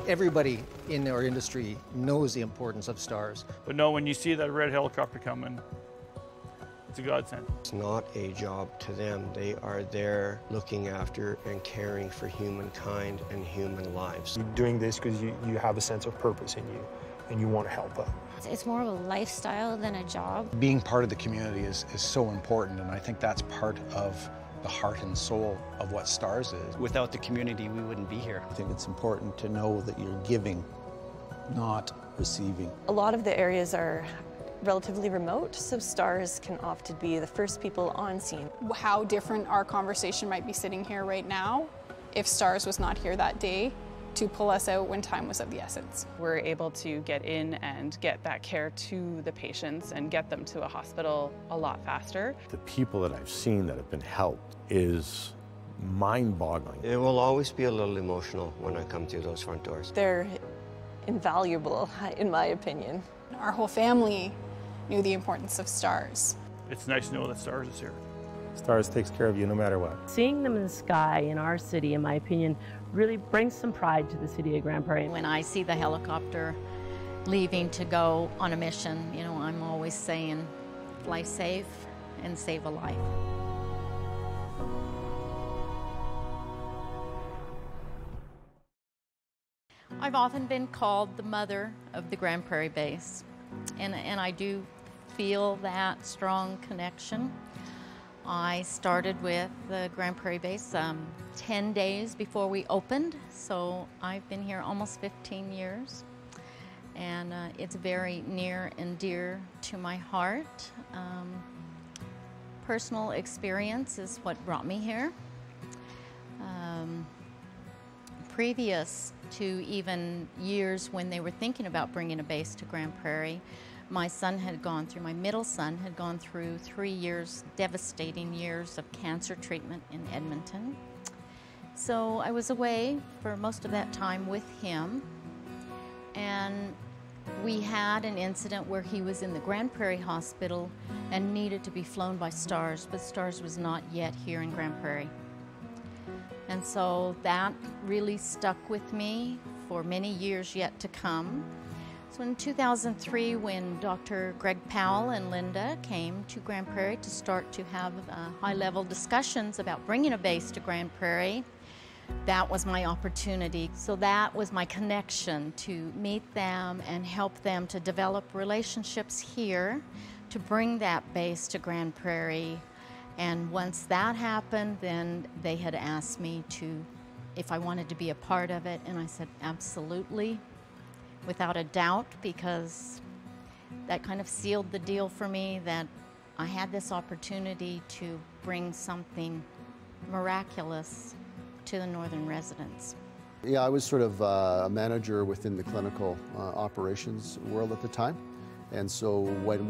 Everybody in our industry knows the importance of stars. But no, when you see that red helicopter coming, it's a godsend. It's not a job to them. They are there looking after and caring for humankind and human lives. You're doing this because you have a sense of purpose in you and you want to help them. It's more of a lifestyle than a job. Being part of the community is so important, and I think that's part of the heart and soul of what STARS is. Without the community, we wouldn't be here. I think it's important to know that you're giving, not receiving. A lot of the areas are relatively remote, so STARS can often be the first people on scene. How different our conversation might be sitting here right now if STARS was not here that day to pull us out when time was of the essence. We're able to get in and get that care to the patients and get them to a hospital a lot faster. The people that I've seen that have been helped is mind-boggling. It will always be a little emotional when I come through those front doors. They're invaluable, in my opinion. Our whole family knew the importance of STARS. It's nice to know that STARS is here. STARS takes care of you no matter what. Seeing them in the sky in our city, in my opinion, really brings some pride to the city of Grande Prairie. When I see the helicopter leaving to go on a mission, you know, I'm always saying, fly safe and save a life. I've often been called the mother of the Grande Prairie base, and I do feel that strong connection. I started with the Grande Prairie base 10 days before we opened, so I've been here almost 15 years, and it's very near and dear to my heart. Personal experience is what brought me here. Previous to even years when they were thinking about bringing a base to Grande Prairie, my middle son had gone through 3 years, devastating years of cancer treatment in Edmonton. So I was away for most of that time with him, and we had an incident where he was in the Grande Prairie Hospital and needed to be flown by STARS, but STARS was not yet here in Grande Prairie. And so that really stuck with me for many years yet to come. So in 2003, when Dr. Greg Powell and Linda came to Grande Prairie to start to have high-level discussions about bringing a base to Grande Prairie, that was my opportunity. So that was my connection to meet them and help them to develop relationships here to bring that base to Grande Prairie. And once that happened, then they had asked me if I wanted to be a part of it, and I said absolutely, without a doubt, because that kind of sealed the deal for me that I had this opportunity to bring something miraculous to the northern residents. Yeah, I was sort of a manager within the clinical operations world at the time, and so when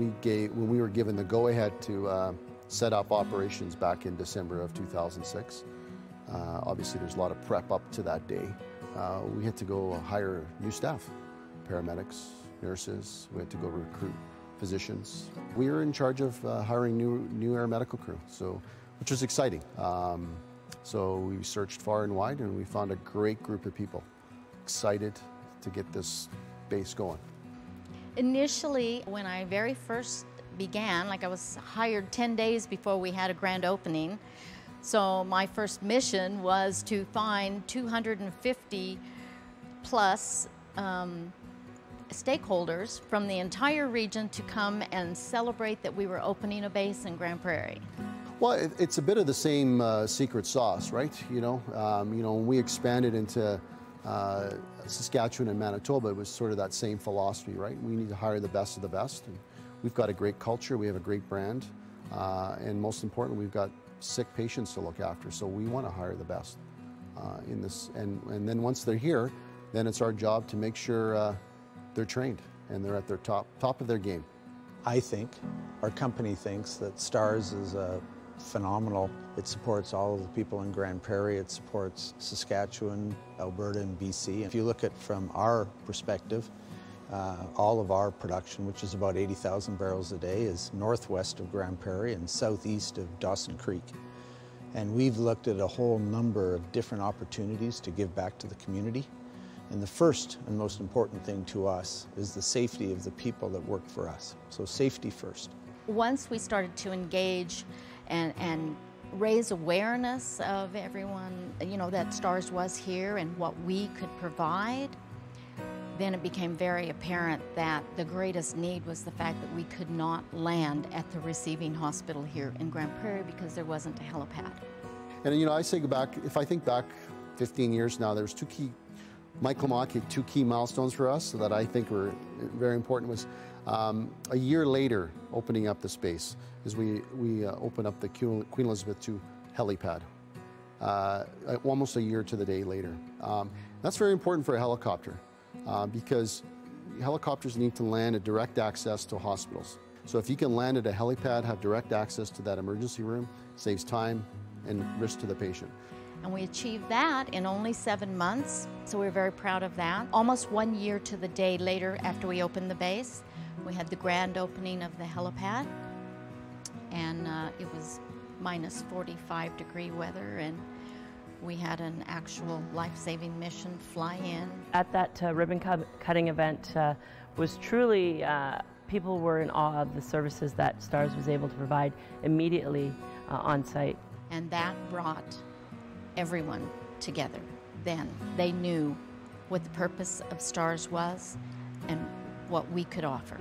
we were given the go-ahead to set up operations back in December of 2006, obviously there's a lot of prep up to that day. We had to go hire new staff, paramedics, nurses. We had to go recruit physicians. We were in charge of hiring new air medical crew, which was exciting. So we searched far and wide, and we found a great group of people excited to get this base going. Initially, when I very first began, I was hired 10 days before we had a grand opening. So my first mission was to find 250 plus stakeholders from the entire region to come and celebrate that we were opening a base in Grande Prairie. Well, it's a bit of the same secret sauce, right? When we expanded into Saskatchewan and Manitoba, it was sort of that same philosophy, right? We need to hire the best of the best. And we've got a great culture, we have a great brand, and most importantly, we've got sick patients to look after, so we want to hire the best in this. And then once they're here, then it's our job to make sure they're trained and they're at their top of their game. I think, our company thinks, that STARS is phenomenal. It supports all of the people in Grande Prairie. It supports Saskatchewan, Alberta, and BC. If you look at from our perspective, all of our production, which is about 80,000 barrels a day, is northwest of Grande Prairie and southeast of Dawson Creek. And we've looked at a whole number of different opportunities to give back to the community. And the first and most important thing to us is the safety of the people that work for us. So safety first. Once we started to engage and raise awareness of everyone, you know, that STARS was here and what we could provide, then it became very apparent that the greatest need was the fact that we could not land at the receiving hospital here in Grande Prairie because there wasn't a helipad. And you know, I say back, if I think back 15 years now, there's two key milestones for us that I think were very important. Was a year later, opening up the space, is we opened up the Queen Elizabeth II helipad, almost a year to the day later. That's very important for a helicopter because helicopters need to land at direct access to hospitals. So if you can land at a helipad, have direct access to that emergency room, saves time and risk to the patient. And we achieved that in only 7 months, so we're very proud of that. Almost 1 year to the day later after we opened the base, we had the grand opening of the helipad, and it was minus 45-degree weather, and we had an actual life-saving mission fly in. At that ribbon cutting event was truly, people were in awe of the services that STARS was able to provide immediately on site. And that brought everyone together then. They knew what the purpose of STARS was and what we could offer.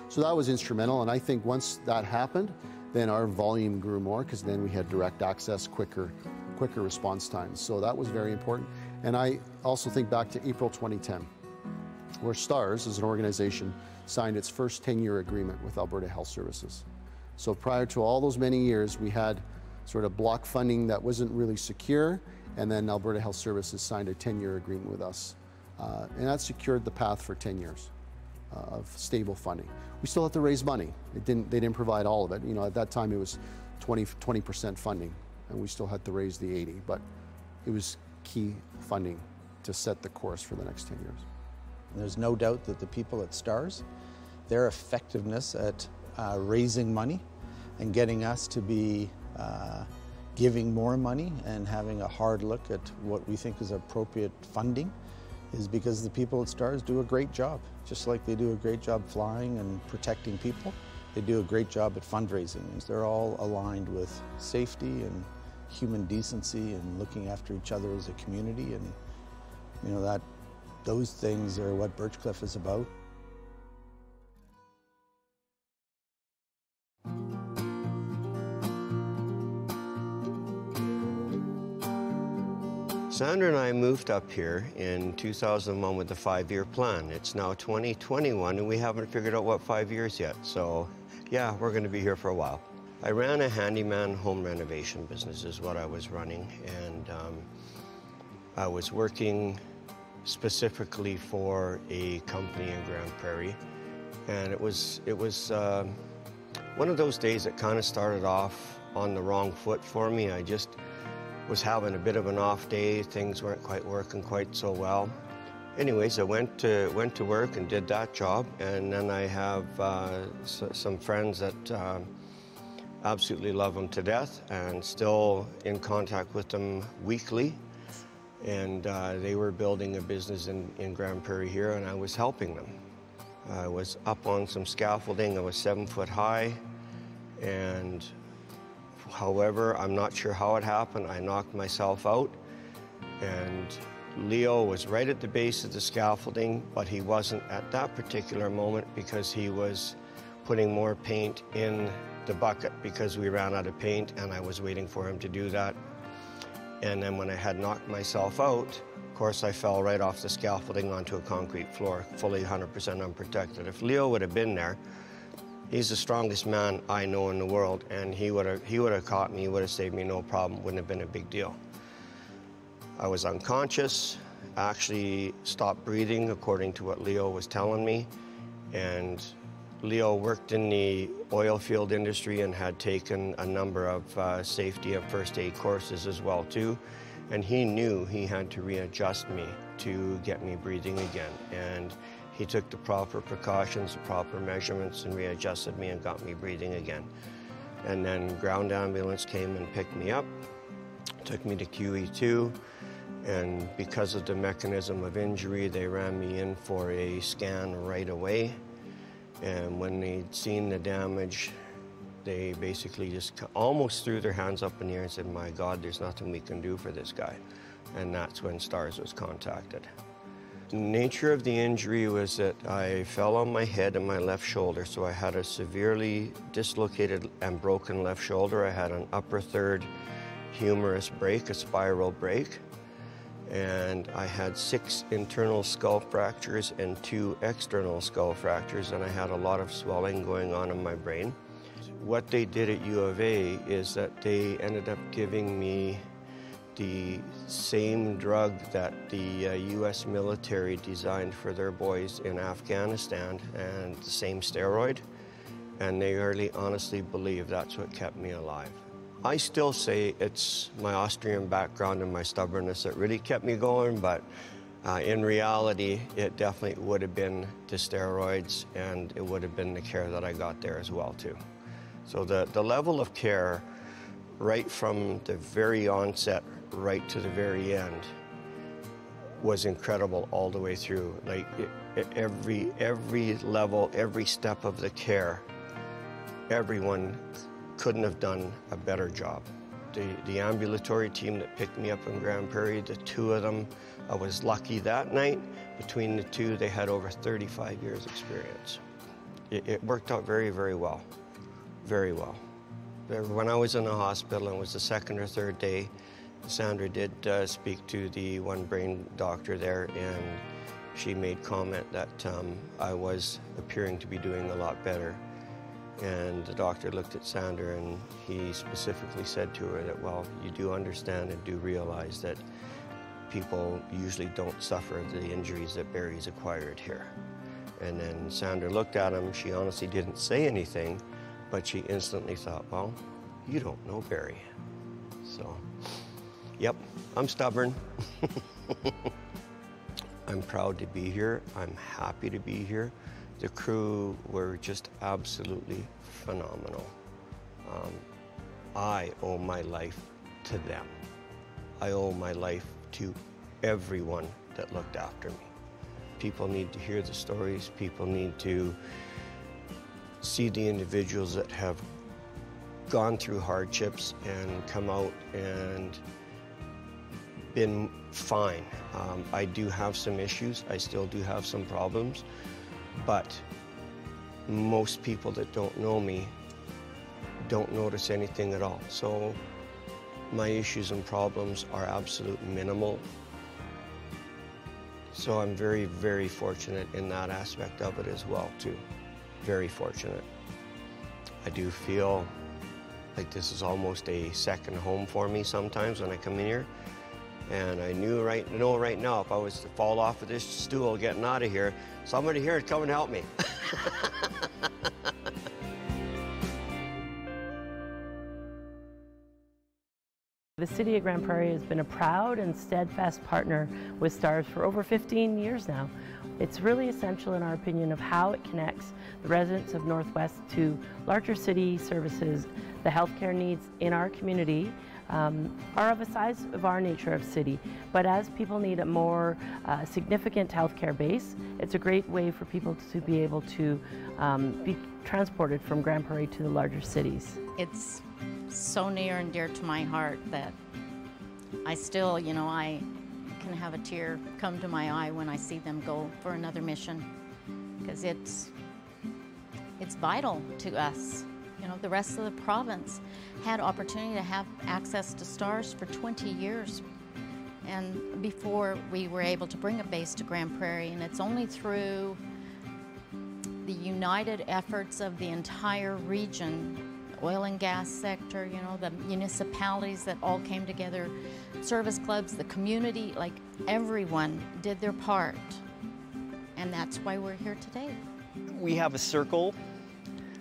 So that was instrumental, and I think once that happened, then our volume grew more because then we had direct access, quicker response times. So that was very important. And I also think back to April 2010, where STARS as an organization signed its first 10-year agreement with Alberta Health Services. So prior to all those many years, we had sort of block funding that wasn't really secure, and then Alberta Health Services signed a 10-year agreement with us. And that secured the path for 10 years of stable funding. We still have to raise money. They didn't provide all of it. You know, at that time it was 20% funding, and we still had to raise the 80, but it was key funding to set the course for the next 10 years. And there's no doubt that the people at STARS, their effectiveness at raising money and getting us to be giving more money and having a hard look at what we think is appropriate funding is because the people at STARS do a great job. Just like they do a great job flying and protecting people, they do a great job at fundraising. They're all aligned with safety and human decency and looking after each other as a community, and you know, those things are what Birchcliff is about. Sandra and I moved up here in 2001 with a 5-year plan. It's now 2021 and we haven't figured out what 5 years yet. So yeah, we're going to be here for a while. I ran a handyman home renovation business is what I was running, and I was working specifically for a company in Grande Prairie, and it was one of those days that kind of started off on the wrong foot for me. I just was having a bit of an off day. Things weren't quite working quite so well. Anyways, I went to work and did that job, and then I have some friends that absolutely love them to death and still in contact with them weekly. And they were building a business in Grande Prairie here, and I was helping them. I was up on some scaffolding. I was 7 foot high, and however, I'm not sure how it happened. I knocked myself out, and Leo was right at the base of the scaffolding, but he wasn't at that particular moment because he was putting more paint in the bucket because we ran out of paint, and I was waiting for him to do that. And then when I had knocked myself out, of course, I fell right off the scaffolding onto a concrete floor, fully 100% unprotected. If Leo would have been there, he's the strongest man I know in the world, and he would have caught me, he would have saved me, no problem, wouldn't have been a big deal. I was unconscious, actually stopped breathing according to what Leo was telling me, and Leo worked in the oil field industry and had taken a number of safety and first aid courses as well too, and he knew he had to readjust me to get me breathing again, and he took the proper precautions, the proper measurements, and readjusted me and got me breathing again. And then ground ambulance came and picked me up, took me to QE2, And because of the mechanism of injury, they ran me in for a scan right away. And when they'd seen the damage, they basically just almost threw their hands up in the air and said, "My God, there's nothing we can do for this guy." And that's when STARS was contacted. The nature of the injury was that I fell on my head and my left shoulder, so I had a severely dislocated and broken left shoulder. I had an upper third humerus break, a spiral break, and I had 6 internal skull fractures and 2 external skull fractures, and I had a lot of swelling going on in my brain. What they did at U of A is that they ended up giving me the same drug that the US military designed for their boys in Afghanistan, and the same steroid, and they really honestly believe that's what kept me alive. I still say it's my Austrian background and my stubbornness that really kept me going, but in reality, it definitely would have been the steroids, and it would have been the care that I got there as well too. So the level of care right from the very onset right to the very end was incredible all the way through. Like every level, every step of the care, everyone couldn't have done a better job. The ambulatory team that picked me up in Grande Prairie, the 2 of them, I was lucky that night. Between the 2, they had over 35 years experience. It worked out very, very well, very well. When I was in the hospital, and it was the 2nd or 3rd day, Sandra did speak to the one brain doctor there, and she made comment that I was appearing to be doing a lot better. And the doctor looked at Sandra, and he specifically said to her that, well, you do understand and do realize that people usually don't suffer the injuries that Barry's acquired here. And then Sandra looked at him. She honestly didn't say anything, but she instantly thought, well, you don't know Barry. So, yep, I'm stubborn. I'm proud to be here. I'm happy to be here. The crew were just absolutely phenomenal. I owe my life to them. I owe my life to everyone that looked after me. People need to hear the stories. People need to see the individuals that have gone through hardships and come out and been fine. I do have some issues. I still do have some problems. But most people that don't know me don't notice anything at all. So my issues and problems are absolute minimal. So I'm very, very fortunate in that aspect of it as well, too. Very fortunate. I do feel like this is almost a second home for me sometimes when I come in here. And I know right now, if I was to fall off of this stool getting out of here, somebody here would come and help me. The City of Grande Prairie has been a proud and steadfast partner with STARS for over 15 years now. It's really essential, in our opinion, of how it connects the residents of Northwest to larger city services. The healthcare needs in our community are of a size of our nature of city, but as people need a more significant healthcare base, it's a great way for people to be able to be transported from Grande Prairie to the larger cities. It's so near and dear to my heart that I still, I can have a tear come to my eye when I see them go for another mission, because it's vital to us. The rest of the province had opportunity to have access to STARS for 20 years and before we were able to bring a base to Grande Prairie, and it's only through the united efforts of the entire region, oil and gas sector, the municipalities that all came together, service clubs, the community, like everyone did their part, and that's why we're here today. We have a circle,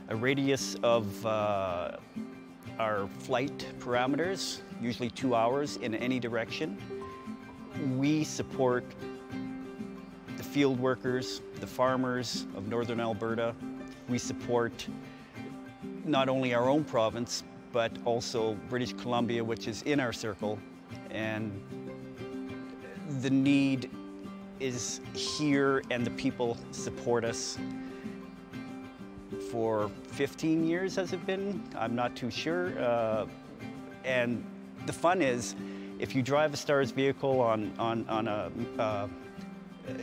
a radius of our flight parameters, usually 2 hours in any direction. We support the field workers, the farmers of Northern Alberta. We support not only our own province, but also British Columbia, which is in our circle, and the need is here and the people support us. For 15 years has it been? I'm not too sure. And the fun is, if you drive a STARS vehicle on a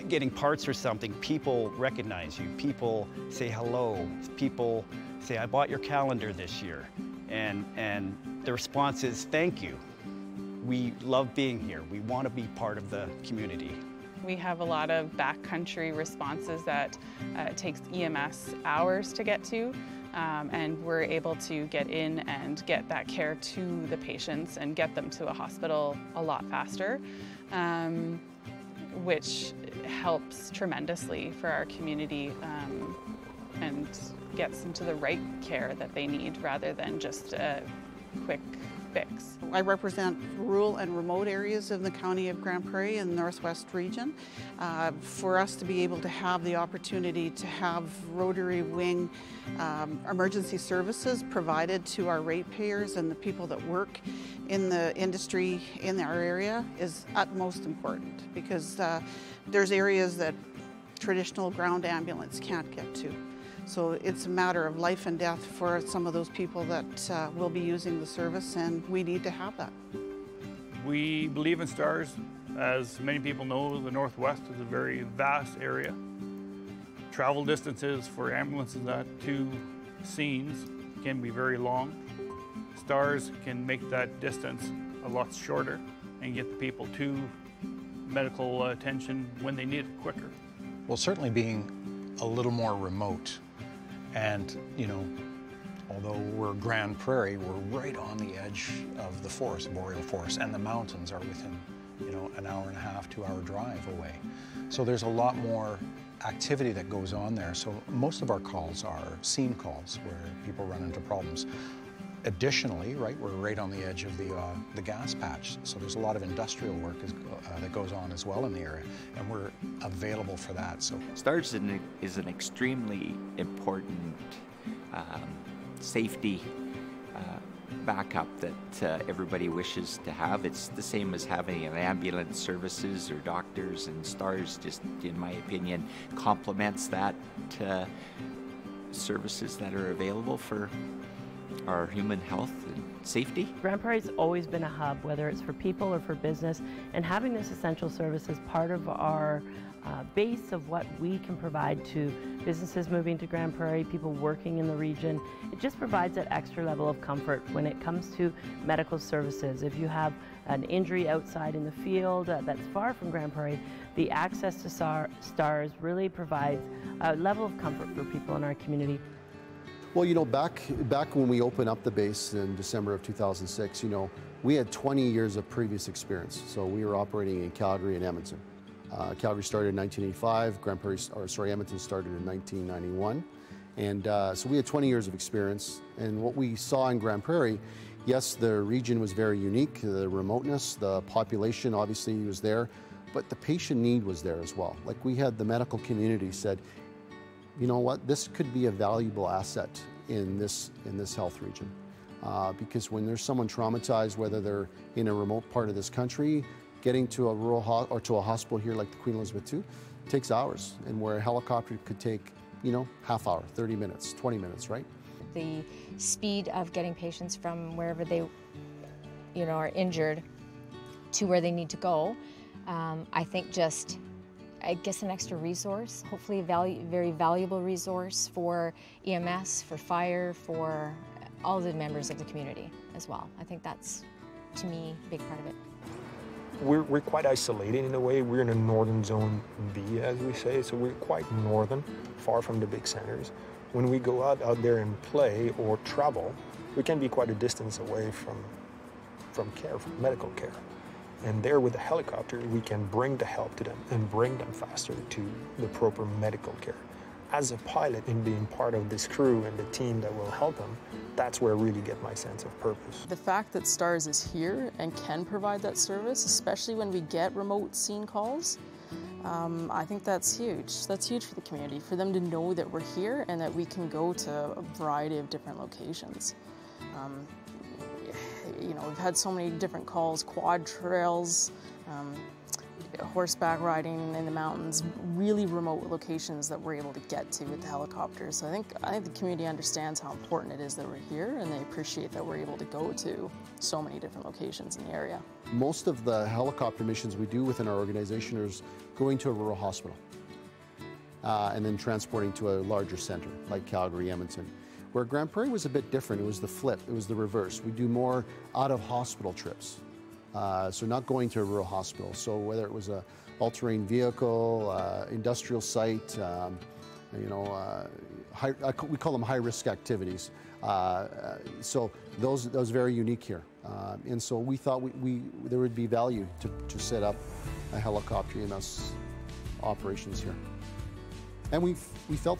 getting parts or something, people recognize you. People say hello. People say, I bought your calendar this year. And the response is, thank you. We love being here. We want to be part of the community. We have a lot of backcountry responses that it takes EMS hours to get to, and we're able to get in and get that care to the patients and get them to a hospital a lot faster, which helps tremendously for our community and gets them to the right care that they need rather than just a quick fix. I represent rural and remote areas of the County of Grande Prairie in the Northwest region. For us to be able to have the opportunity to have rotary wing emergency services provided to our ratepayers and the people that work in the industry in our area is utmost important, because there's areas that traditional ground ambulance can't get to. So it's a matter of life and death for some of those people that will be using the service, and we need to have that. We believe in STARS. As many people know, the Northwest is a very vast area. Travel distances for ambulances to scenes can be very long. STARS can make that distance a lot shorter and get the people to medical attention when they need it quicker. Well, certainly being a little more remote. And, you know, although we're Grande Prairie, we're right on the edge of the forest, boreal forest, and the mountains are within, you know, an hour and a half, 2-hour drive away. So there's a lot more activity that goes on there. So most of our calls are scene calls where people run into problems. Additionally, right, we're right on the edge of the gas patch, so there's a lot of industrial work that goes on as well in the area, and we're available for that. So STARS is an extremely important safety backup that everybody wishes to have. It's the same as having an ambulance services or doctors, and STARS just, in my opinion, complements that services that are available for our human health and safety. Grande Prairie's always been a hub, whether it's for people or for business, and having this essential service as part of our base of what we can provide to businesses moving to Grande Prairie, people working in the region, it just provides that extra level of comfort when it comes to medical services. If you have an injury outside in the field that's far from Grande Prairie, the access to STARS really provides a level of comfort for people in our community. Well, you know, back when we opened up the base in December of 2006, you know, we had 20 years of previous experience. So we were operating in Calgary and Edmonton. Calgary started in 1985, Edmonton started in 1991. And so we had 20 years of experience. And what we saw in Grande Prairie, yes, the region was very unique, the remoteness, the population obviously was there, but the patient need was there as well. Like, we had the medical community said, you know what, this could be a valuable asset in this health region. Because when there's someone traumatized, whether they're in a remote part of this country, getting to a rural or to a hospital here like the Queen Elizabeth II takes hours, and where a helicopter could take, you know, half hour, 30 minutes, 20 minutes, right? The speed of getting patients from wherever they, you know, are injured to where they need to go, I think just, I guess, an extra resource, hopefully a very valuable resource for EMS, for fire, for all the members of the community as well. I think that's, to me, a big part of it. We're quite isolated in a way. We're in a northern zone B, as we say, so we're quite northern, far from the big centers. When we go out there and play or travel, we can be quite a distance away from care, from medical care. And there with the helicopter, we can bring the help to them and bring them faster to the proper medical care. As a pilot, in being part of this crew and the team that will help them, that's where I really get my sense of purpose. The fact that STARS is here and can provide that service, especially when we get remote scene calls, I think that's huge. That's huge for the community, for them to know that we're here and that we can go to a variety of different locations. You know, we've had so many different calls, quad trails, horseback riding in the mountains, really remote locations that we're able to get to with the helicopters. So I think the community understands how important it is that we're here, and they appreciate that we're able to go to so many different locations in the area. Most of the helicopter missions we do within our organization is going to a rural hospital and then transporting to a larger center like Calgary, Edmonton. Where Grande Prairie was a bit different, it was the flip, it was the reverse. We do more out-of-hospital trips. So not going to a rural hospital. So whether it was a all-terrain vehicle, industrial site, we call them high-risk activities. So those very unique here. And so we thought there would be value to set up a helicopter EMS operations here. And we felt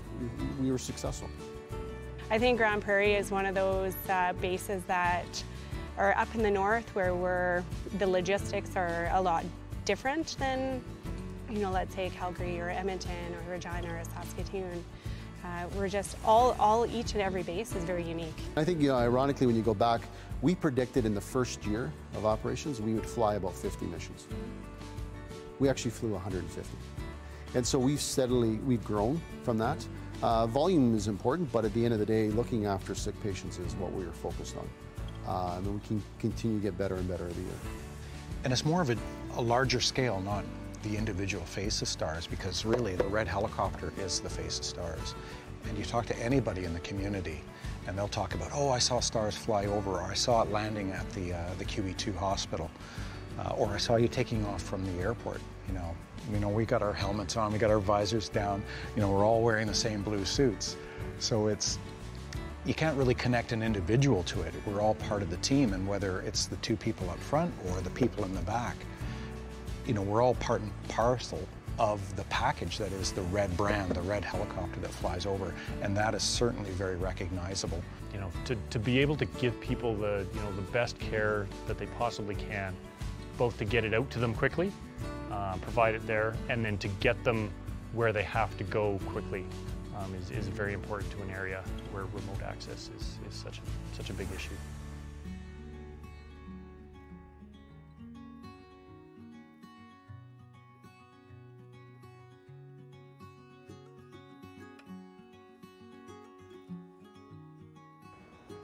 we were successful. I think Grande Prairie is one of those bases that are up in the north where the logistics are a lot different than, let's say Calgary or Edmonton or Regina or Saskatoon. We're just each and every base is very unique. I think, ironically, when you go back, we predicted in the first year of operations, we would fly about 50 missions. We actually flew 150. And so we've grown from that. Volume is important, but at the end of the day, looking after sick patients is what we are focused on. And we can continue to get better and better every year. And it's more of a larger scale, not the individual face of stars, because really the red helicopter is the face of stars. And you talk to anybody in the community and they'll talk about, oh, I saw stars fly over, or I saw it landing at the QE2 hospital, or I saw you taking off from the airport. We got our helmets on, we got our visors down, we're all wearing the same blue suits. So you can't really connect an individual to it. We're all part of the team, and whether it's the two people up front or the people in the back, we're all part and parcel of the package that is the red brand, the red helicopter that flies over, and that is certainly very recognizable. To be able to give people the best care that they possibly can, both to get it out to them quickly, provide it there, and then to get them where they have to go quickly is very important to an area where remote access is such a big issue.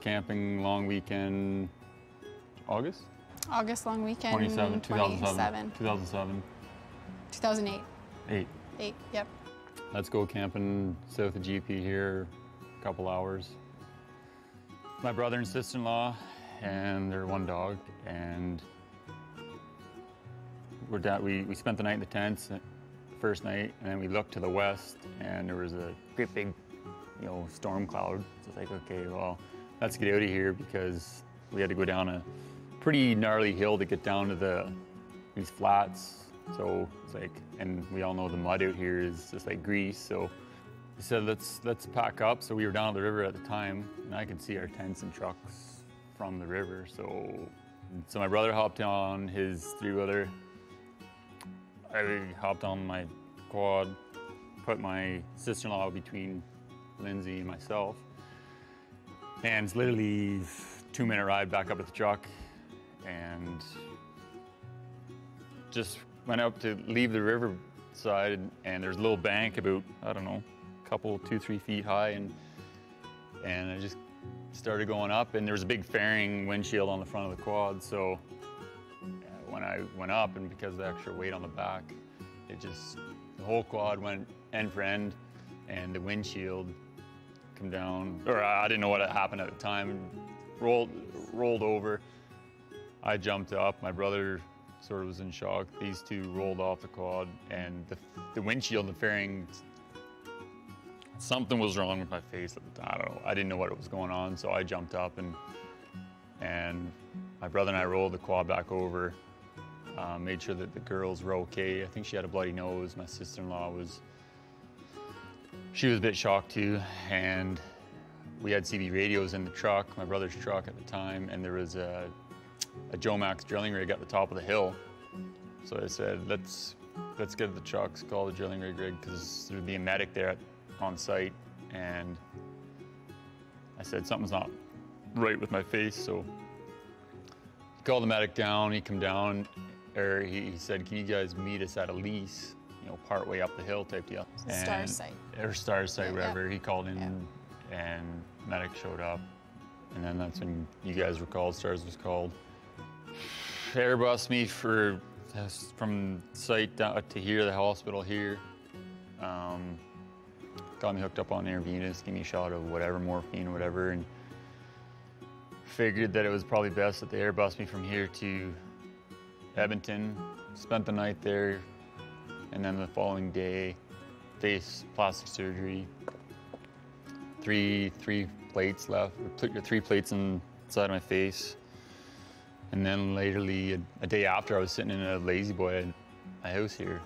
Camping long weekend, August? August long weekend, 2007. 2008. 8, yep. Let's go camping south of GP here, a couple hours. My brother and sister-in-law and their one dog, and we spent the night in the tents the first night, and then we looked to the west and there was a great big storm cloud. So it's like, okay, well, let's get out of here, because we had to go down a pretty gnarly hill to get down to these flats. So it's like, and we all know the mud out here is just like grease. So we said, let's pack up. So we were down at the river at the time, and I could see our tents and trucks from the river. So my brother hopped on his three-wheeler. I hopped on my quad, put my sister-in-law between Lindsay and myself. And it's literally a 2-minute ride back up to the truck, and just went up to leave the riverside, and there's a little bank about, I don't know, a couple, 2-3 feet high, and I just started going up, and there was a big fairing windshield on the front of the quad. So when I went up, and because of the extra weight on the back, the whole quad went end for end, and the windshield come down, or I didn't know what had happened at the time, rolled over. I jumped up, my brother sort of was in shock. These two rolled off the quad, and the windshield and the fairing, something was wrong with my face at the time. I don't know, I didn't know what was going on, so I jumped up, and my brother and I rolled the quad back over, made sure that the girls were okay. I think she had a bloody nose. My sister-in-law she was a bit shocked too, and we had CB radios in the truck, my brother's truck at the time, and there was a Joe Max drilling rig at the top of the hill. So I said, let's get the trucks, call the drilling rig, because there would be a medic there on site, and I said, something's not right with my face. So he called the medic down, he come down, or he said, can you guys meet us at a lease, you know, part way up the hill type deal. The Star site. Or Star site, Yeah, whatever. He called in and medic showed up. And then that's when you guys were called, Stars was called. Airbus me from site down to here, the hospital here. Got me hooked up on intravenous, gave me a shot of whatever, morphine or whatever, and figured that it was probably best that they airbus me from here to Edmonton. Spent the night there, and then the following day, face plastic surgery. Three plates left, 3 plates inside my face. And then laterly, a day after, I was sitting in a lazy boy at my house here.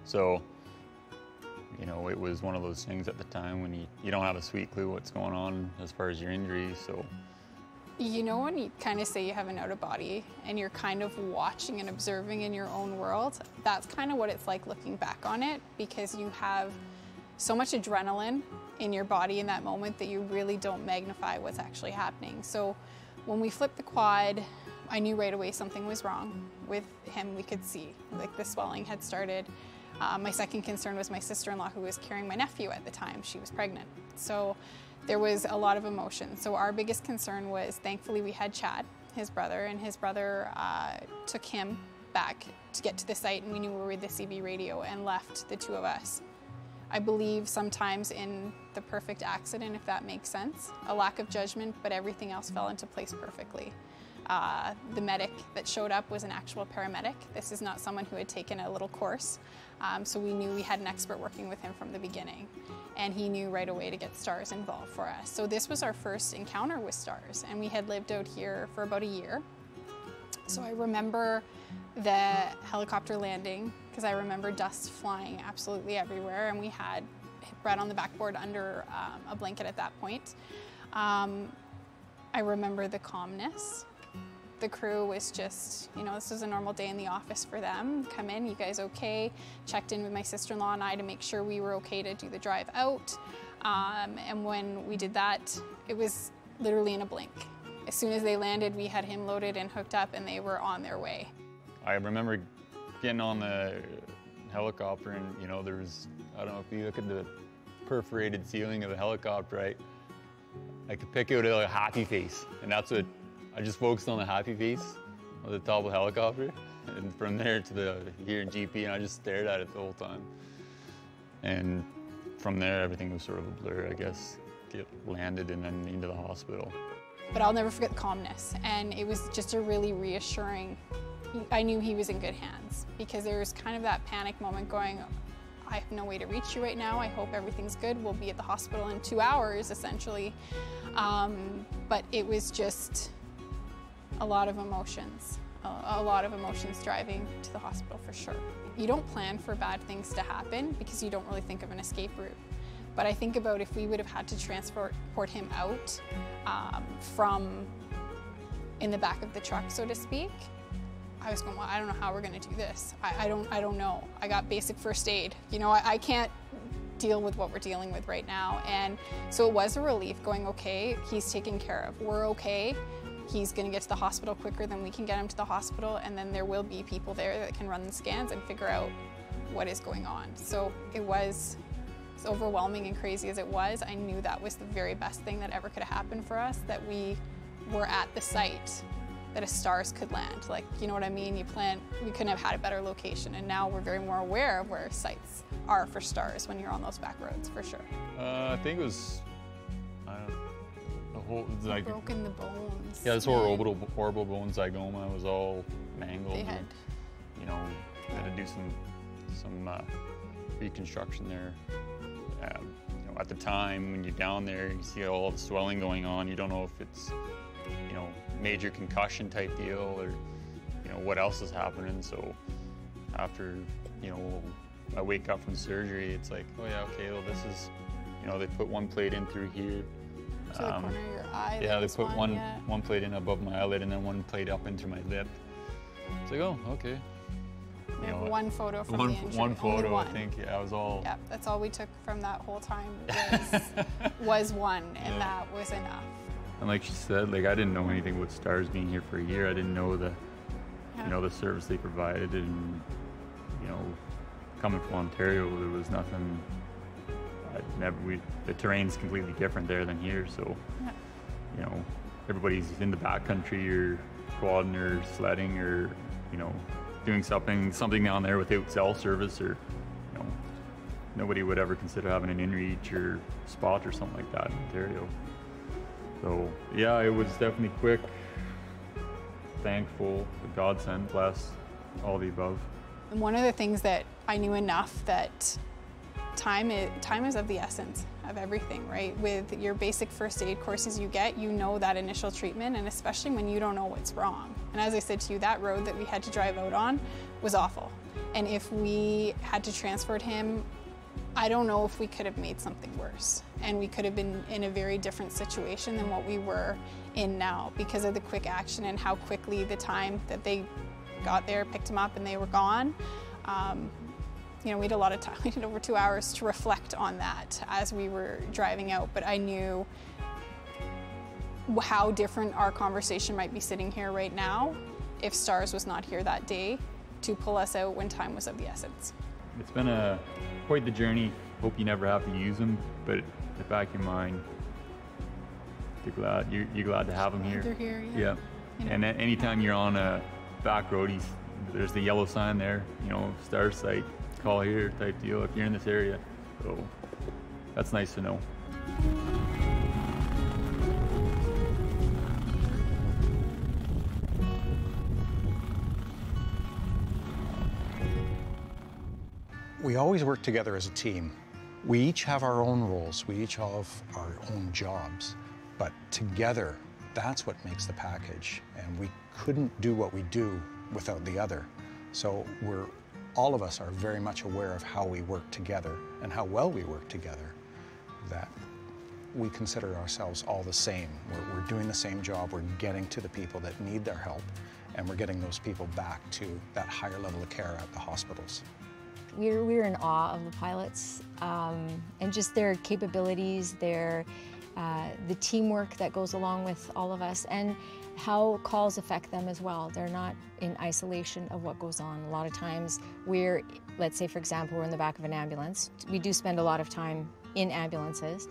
So, you know, it was one of those things at the time when you don't have a sweet clue what's going on as far as your injuries, so. You know when you kind of say you have an out of body and you're kind of watching and observing in your own world? That's kind of what it's like looking back on it, because you have so much adrenaline in your body in that moment that you really don't magnify what's actually happening. So when we flipped the quad, I knew right away something was wrong with him. We could see, like, the swelling had started. My second concern was my sister-in-law, who was carrying my nephew at the time. She was pregnant. So there was a lot of emotion. So our biggest concern was, thankfully we had Chad, his brother, and his brother took him back to get to the site, and we knew we were with the CB radio and left the 2 of us. I believe sometimes in the perfect accident, if that makes sense, a lack of judgment, but everything else fell into place perfectly. The medic that showed up was an actual paramedic. This is not someone who had taken a little course. So we knew we had an expert working with him from the beginning. And he knew right away to get Stars involved for us. So this was our first encounter with Stars, and we had lived out here for about a year. So I remember the helicopter landing, because I remember dust flying absolutely everywhere, and we had Brett on the backboard under a blanket at that point. I remember the calmness. The crew was just, you know, this was a normal day in the office for them. Come in, you guys okay? Checked in with my sister-in-law and I to make sure we were okay to do the drive out. And when we did that, it was literally in a blink. As soon as they landed, we had him loaded and hooked up, and they were on their way. I remember getting on the helicopter, and, you know, there was, I don't know if you look at the perforated ceiling of the helicopter, right? I could pick out a happy face, and that's what I just focused on, the happy face on the top of the helicopter, and from there to here in GP, and I just stared at it the whole time. And from there, everything was sort of a blur, I guess. Get landed and then into the hospital. But I'll never forget the calmness, and it was just a really reassuring. I knew he was in good hands, because there was kind of that panic moment going, I have no way to reach you right now. I hope everything's good. We'll be at the hospital in 2 hours, essentially. But it was just a lot of emotions driving to the hospital, for sure. You don't plan for bad things to happen because you don't really think of an escape route. But I think about if we would have had to transport him out from in the back of the truck, so to speak, I was going, well, I don't know how we're going to do this. I don't know. I got basic first aid. You know, I can't deal with what we're dealing with right now. And so it was a relief going, okay, he's taken care of. We're okay. He's going to get to the hospital quicker than we can get him to the hospital. And then there will be people there that can run the scans and figure out what is going on. So it was, as overwhelming and crazy as it was, I knew that was the very best thing that ever could have happened for us, that we were at the site that a Stars could land. Like, you know what I mean? We couldn't have had a better location, and now we're very more aware of where sites are for Stars when you're on those back roads, for sure. I think it was, the whole, like, broken the bones. Yeah, this orbital bone zygoma was all mangled. They had, you know, had to do some reconstruction there. You know, at the time when you're down there, you see all the swelling going on. You don't know if it's, you know, major concussion type deal, or, you know, what else is happening. So after, you know, I wake up from surgery, it's like, oh yeah, okay, well, this is, you know, they put one plate in through here. To the corner of your eye. Yeah, they put one plate in above my eyelid and then one plate up into my lip. It's like, oh, okay. We have one photo from the injury. One photo, I think. Yeah, I was all. Yeah, that's all we took from that whole time was one, and that was enough. And like she said, like, I didn't know anything about Stars being here for a year. I didn't know the you know, the service they provided, and you know, coming from Ontario, there was nothing. The terrain's completely different there than here, so you know, everybody's in the backcountry or quadding or sledding or, you know, doing something down there without cell service, or you know, nobody would ever consider having an inReach or Spot or something like that in Ontario. So yeah, it was definitely quick, thankful, a godsend, blessed, all the above. And one of the things that I knew enough that time is of the essence of everything, right? With your basic first aid courses you get, you know that initial treatment, and especially when you don't know what's wrong. And as I said to you, that road that we had to drive out on was awful. And if we had to transfer him, I don't know if we could have made something worse. And we could have been in a very different situation than what we were in now because of the quick action and how quickly the time that they got there, picked him up, and they were gone. You know, we had a lot of time. We had over 2 hours to reflect on that as we were driving out, but I knew how different our conversation might be sitting here right now if STARS was not here that day to pull us out when time was of the essence. It's been quite the journey. Hope you never have to use them, but at the back of your mind, you're glad to have them here. They're here, yeah. And anytime you're on a back road, there's the yellow sign there, you know, STARS site, call here type deal if you're in this area. So that's nice to know. We always work together as a team. We each have our own roles. We each have our own jobs, but together, that's what makes the package. And we couldn't do what we do without the other. So all of us are very much aware of how we work together and how well we work together, that we consider ourselves all the same. We're doing the same job, we're getting to the people that need their help, and we're getting those people back to that higher level of care at the hospitals. We're in awe of the pilots and just their capabilities, the teamwork that goes along with all of us, and how calls affect them as well. They're not in isolation of what goes on. A lot of times let's say for example, we're in the back of an ambulance. We do spend a lot of time in ambulances,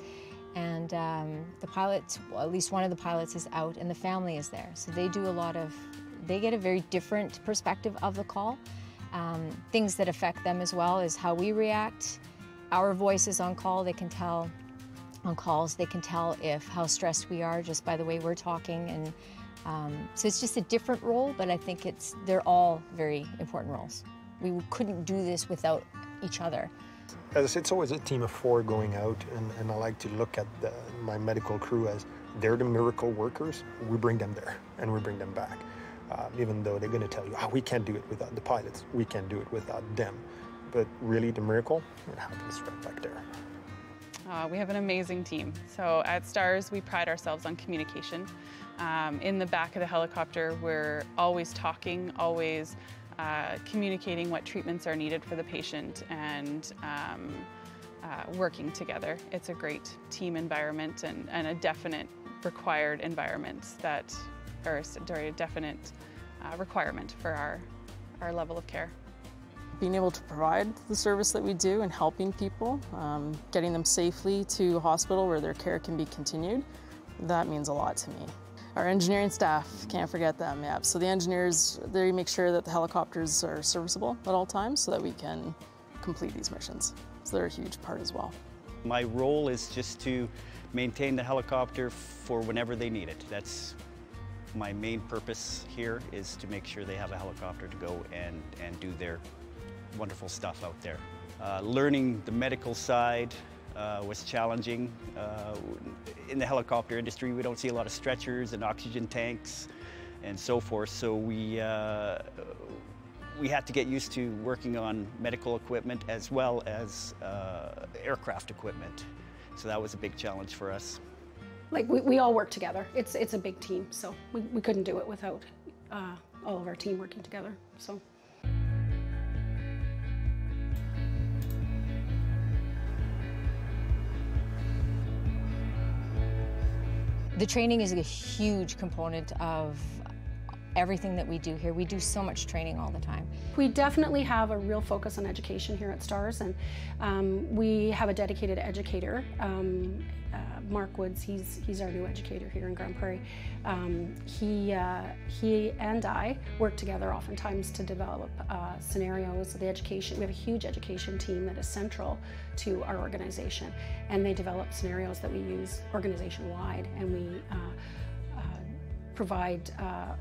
and the pilots, well, at least one of the pilots is out and the family is there. So they get a very different perspective of the call. Things that affect them as well is how we react. Our voices on call, they can tell how stressed we are just by the way we're talking, and so it's just a different role, but I think they're all very important roles. We couldn't do this without each other. As I said, it's always a team of 4 going out, and I like to look at my medical crew as they're the miracle workers. We bring them there, and we bring them back. Even though they're going to tell you, we can't do it without the pilots, we can't do it without them. But really, the miracle, it happens right back there. We have an amazing team. So at STARS, we pride ourselves on communication. In the back of the helicopter, we're always talking, always communicating what treatments are needed for the patient, and working together. It's a great team environment and a definite required environment or a definite requirement for our level of care. Being able to provide the service that we do and helping people, getting them safely to a hospital where their care can be continued, that means a lot to me. Our engineering staff, can't forget them, yeah. So the engineers, they make sure that the helicopters are serviceable at all times so that we can complete these missions. So they're a huge part as well. My role is just to maintain the helicopter for whenever they need it. That's my main purpose here, is to make sure they have a helicopter to go and do their wonderful stuff out there. Learning the medical side was challenging. In the helicopter industry, we don't see a lot of stretchers and oxygen tanks and so forth, so we had to get used to working on medical equipment as well as aircraft equipment. So that was a big challenge for us. Like we all work together. It's a big team, so we couldn't do it without all of our team working together. So. The training is a huge component of everything that we do here. We do so much training all the time. We definitely have a real focus on education here at STARS, and we have a dedicated educator. Mark Woods, he's our new educator here in Grande Prairie. He and I work together oftentimes to develop scenarios. We have a huge education team that is central to our organization, and they develop scenarios that we use organization-wide, and we provide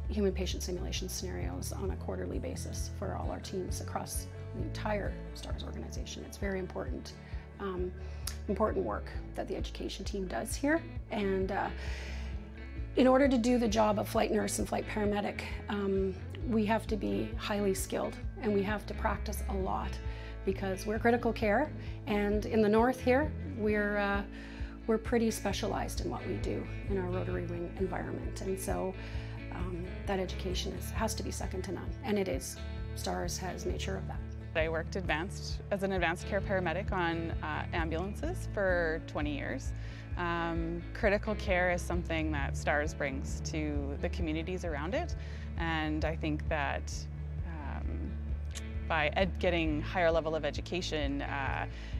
human patient simulation scenarios on a quarterly basis for all our teams across the entire STARS organization. It's very important. Important work that the education team does here, and in order to do the job of flight nurse and flight paramedic, we have to be highly skilled, and we have to practice a lot because we're critical care, and in the north here we're pretty specialized in what we do in our rotary wing environment, and so that education has to be second to none, and it is. STARS has made sure of that. I worked as an advanced care paramedic on ambulances for 20 years. Critical care is something that STARS brings to the communities around it, and I think that by getting higher level of education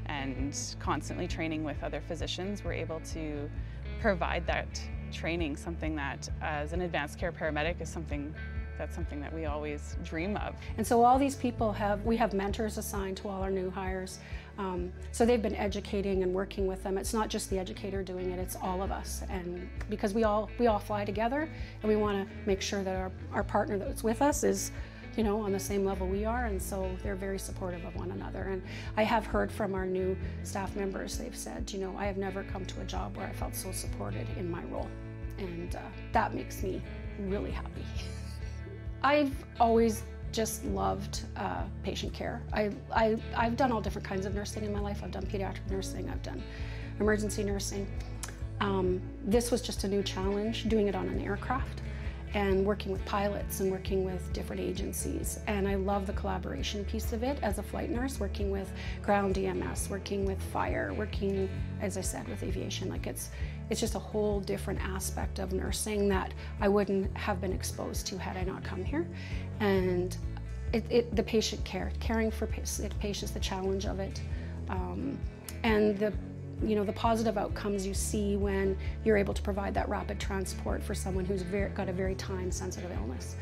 and constantly training with other physicians, we're able to provide that training, something that as an advanced care paramedic is something that we always dream of. And so all these people we have mentors assigned to all our new hires. So they've been educating and working with them. It's not just the educator doing it, it's all of us. And because we all fly together, and we want to make sure that our partner that's with us is, you know, on the same level we are, and so they're very supportive of one another. And I have heard from our new staff members, they've said, you know, I have never come to a job where I felt so supported in my role. And that makes me really happy. I've always just loved patient care. I've done all different kinds of nursing in my life. I've done pediatric nursing, I've done emergency nursing. This was just a new challenge, doing it on an aircraft and working with pilots and working with different agencies. And I love the collaboration piece of it as a flight nurse, working with ground EMS, working with fire, working, as I said, with aviation. Like it's just a whole different aspect of nursing that I wouldn't have been exposed to had I not come here. And the patient care, caring for patients, the challenge of it, and the positive outcomes you see when you're able to provide that rapid transport for someone who's got a very time-sensitive illness.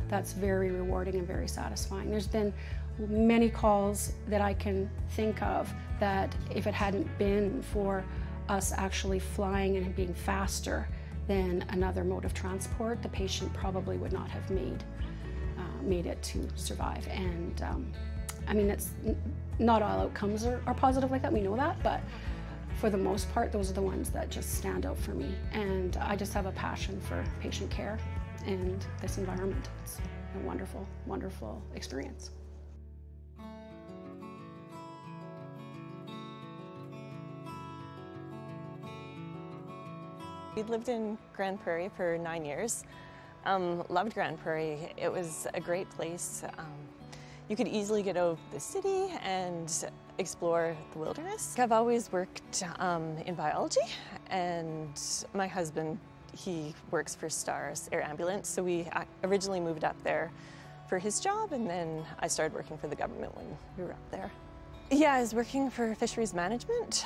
That's very rewarding and very satisfying. There's been many calls that I can think of that if it hadn't been for us actually flying and being faster than another mode of transport, the patient probably would not have made it to survive. And I mean, it's not all outcomes are positive like that, we know that, but for the most part, those are the ones that just stand out for me. And I just have a passion for patient care and this environment. It's a wonderful, wonderful experience. We lived in Grande Prairie for 9 years. Loved Grande Prairie. It was a great place. You could easily get out of the city and explore the wilderness. I've always worked in biology, and my husband, he works for STARS Air Ambulance, so we originally moved up there for his job, and then I started working for the government when we were up there. Yeah, I was working for fisheries management,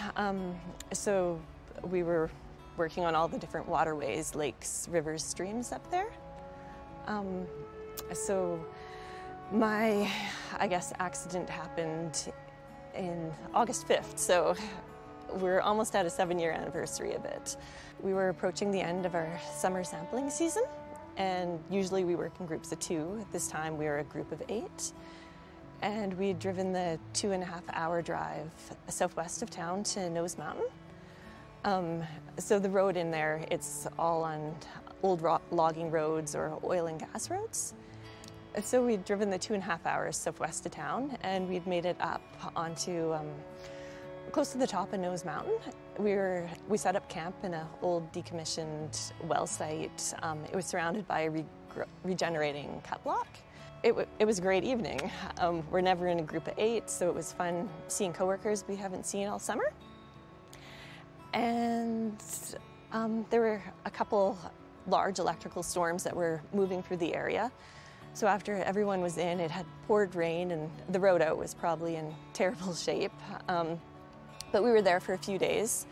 so we were working on all the different waterways, lakes, rivers, streams up there. So my, I guess, accident happened in August 5th, so we're almost at a 7-year anniversary of it. We were approaching the end of our summer sampling season, and usually we work in groups of 2. This time we were a group of 8, and we had driven the 2.5-hour drive southwest of town to Nose Mountain. So the road in there, it's all on old logging roads or oil and gas roads. So we'd driven the 2.5 hours southwest of town, and we'd made it up onto close to the top of Nose Mountain. We set up camp in an old decommissioned well site. It was surrounded by a regenerating cut block. It was a great evening. We're never in a group of 8, so it was fun seeing coworkers we haven't seen all summer. And there were a couple large electrical storms that were moving through the area. So after everyone was in, it had poured rain and the road out was probably in terrible shape. But we were there for a few days.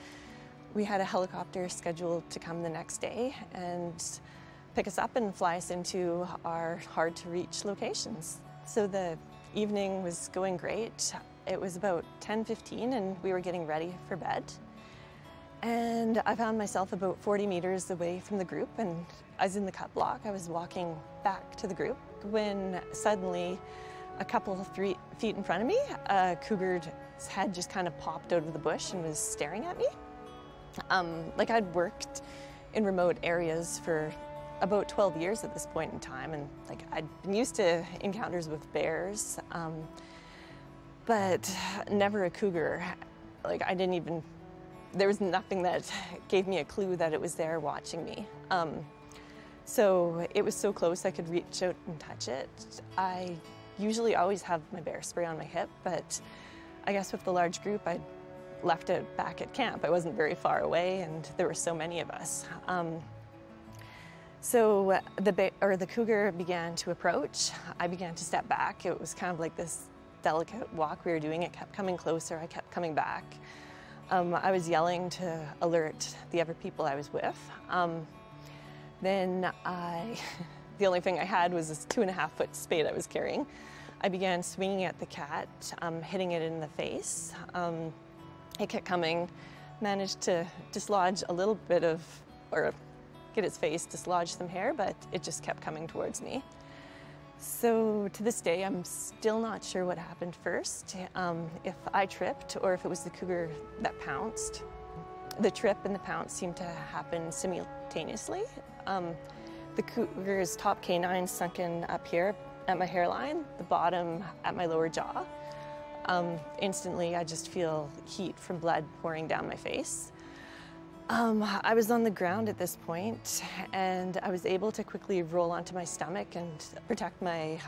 We had a helicopter scheduled to come the next day and pick us up and fly us into our hard-to-reach locations. So the evening was going great. It was about 10:15 and we were getting ready for bed. And I found myself about 40 meters away from the group, and I was in the cut block. I was walking back to the group when suddenly, a couple of feet in front of me, a cougar's head just kind of popped out of the bush and was staring at me. Like, I'd worked in remote areas for about 12 years at this point in time, and like I'd been used to encounters with bears, but never a cougar. Like, there was nothing that gave me a clue that it was there watching me. So it was so close I could reach out and touch it. I usually always have my bear spray on my hip, but I guess with the large group, I left it back at camp. I wasn't very far away, and there were so many of us. So the cougar began to approach. I began to step back. It was kind of like this delicate walk we were doing. It kept coming closer. I kept coming back. I was yelling to alert the other people I was with. Then the only thing I had was this 2.5-foot spade I was carrying. I began swinging at the cat, hitting it in the face. It kept coming, managed to dislodge a little bit of, or get its face, dislodge some hair, but it just kept coming towards me. So to this day, I'm still not sure what happened first, if I tripped or if it was the cougar that pounced. The trip and the pounce seemed to happen simultaneously. The cougar's top canine sunken up here at my hairline, the bottom at my lower jaw. Instantly, I just feel heat from blood pouring down my face. I was on the ground at this point, and I was able to quickly roll onto my stomach and protect my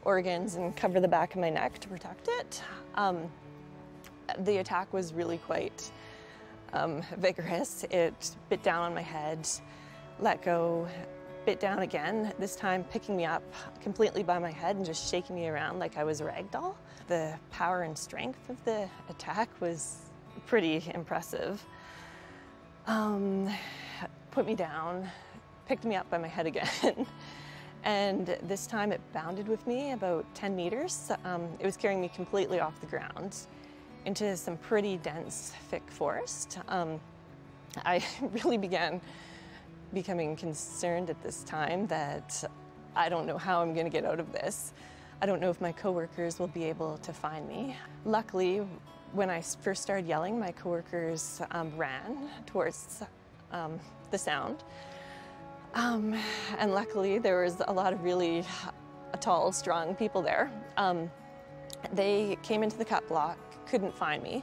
organs and cover the back of my neck to protect it. The attack was really quite vigorous. It bit down on my head, let go, bit down again, this time picking me up completely by my head and just shaking me around like I was a rag doll. The power and strength of the attack was pretty impressive. Put me down, picked me up by my head again, and this time it bounded with me about 10 meters. It was carrying me completely off the ground into some pretty dense, thick forest. I really began becoming concerned at this time that I don't know how I'm going to get out of this. I don't know if my coworkers will be able to find me. Luckily, when I first started yelling, my coworkers ran towards the sound. And luckily, there was a lot of really tall, strong people there. They came into the cut block, couldn't find me.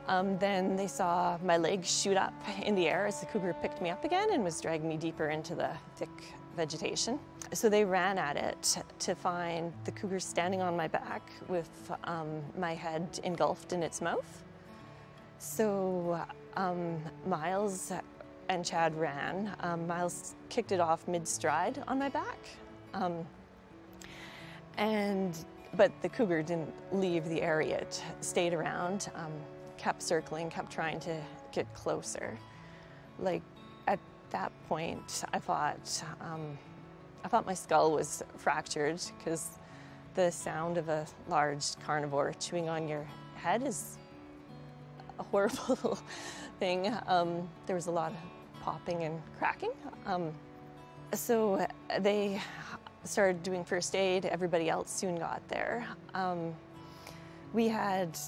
Then they saw my legs shoot up in the air as the cougar picked me up again and was dragging me deeper into the thick vegetation. So they ran at it to find the cougar standing on my back with my head engulfed in its mouth. So Miles and Chad ran. Miles kicked it off mid-stride on my back. But the cougar didn't leave the area. It stayed around, kept circling, kept trying to get closer. Like, at that point, I thought my skull was fractured because the sound of a large carnivore chewing on your head is a horrible thing. There was a lot of popping and cracking. So they started doing first aid. Everybody else soon got there. We had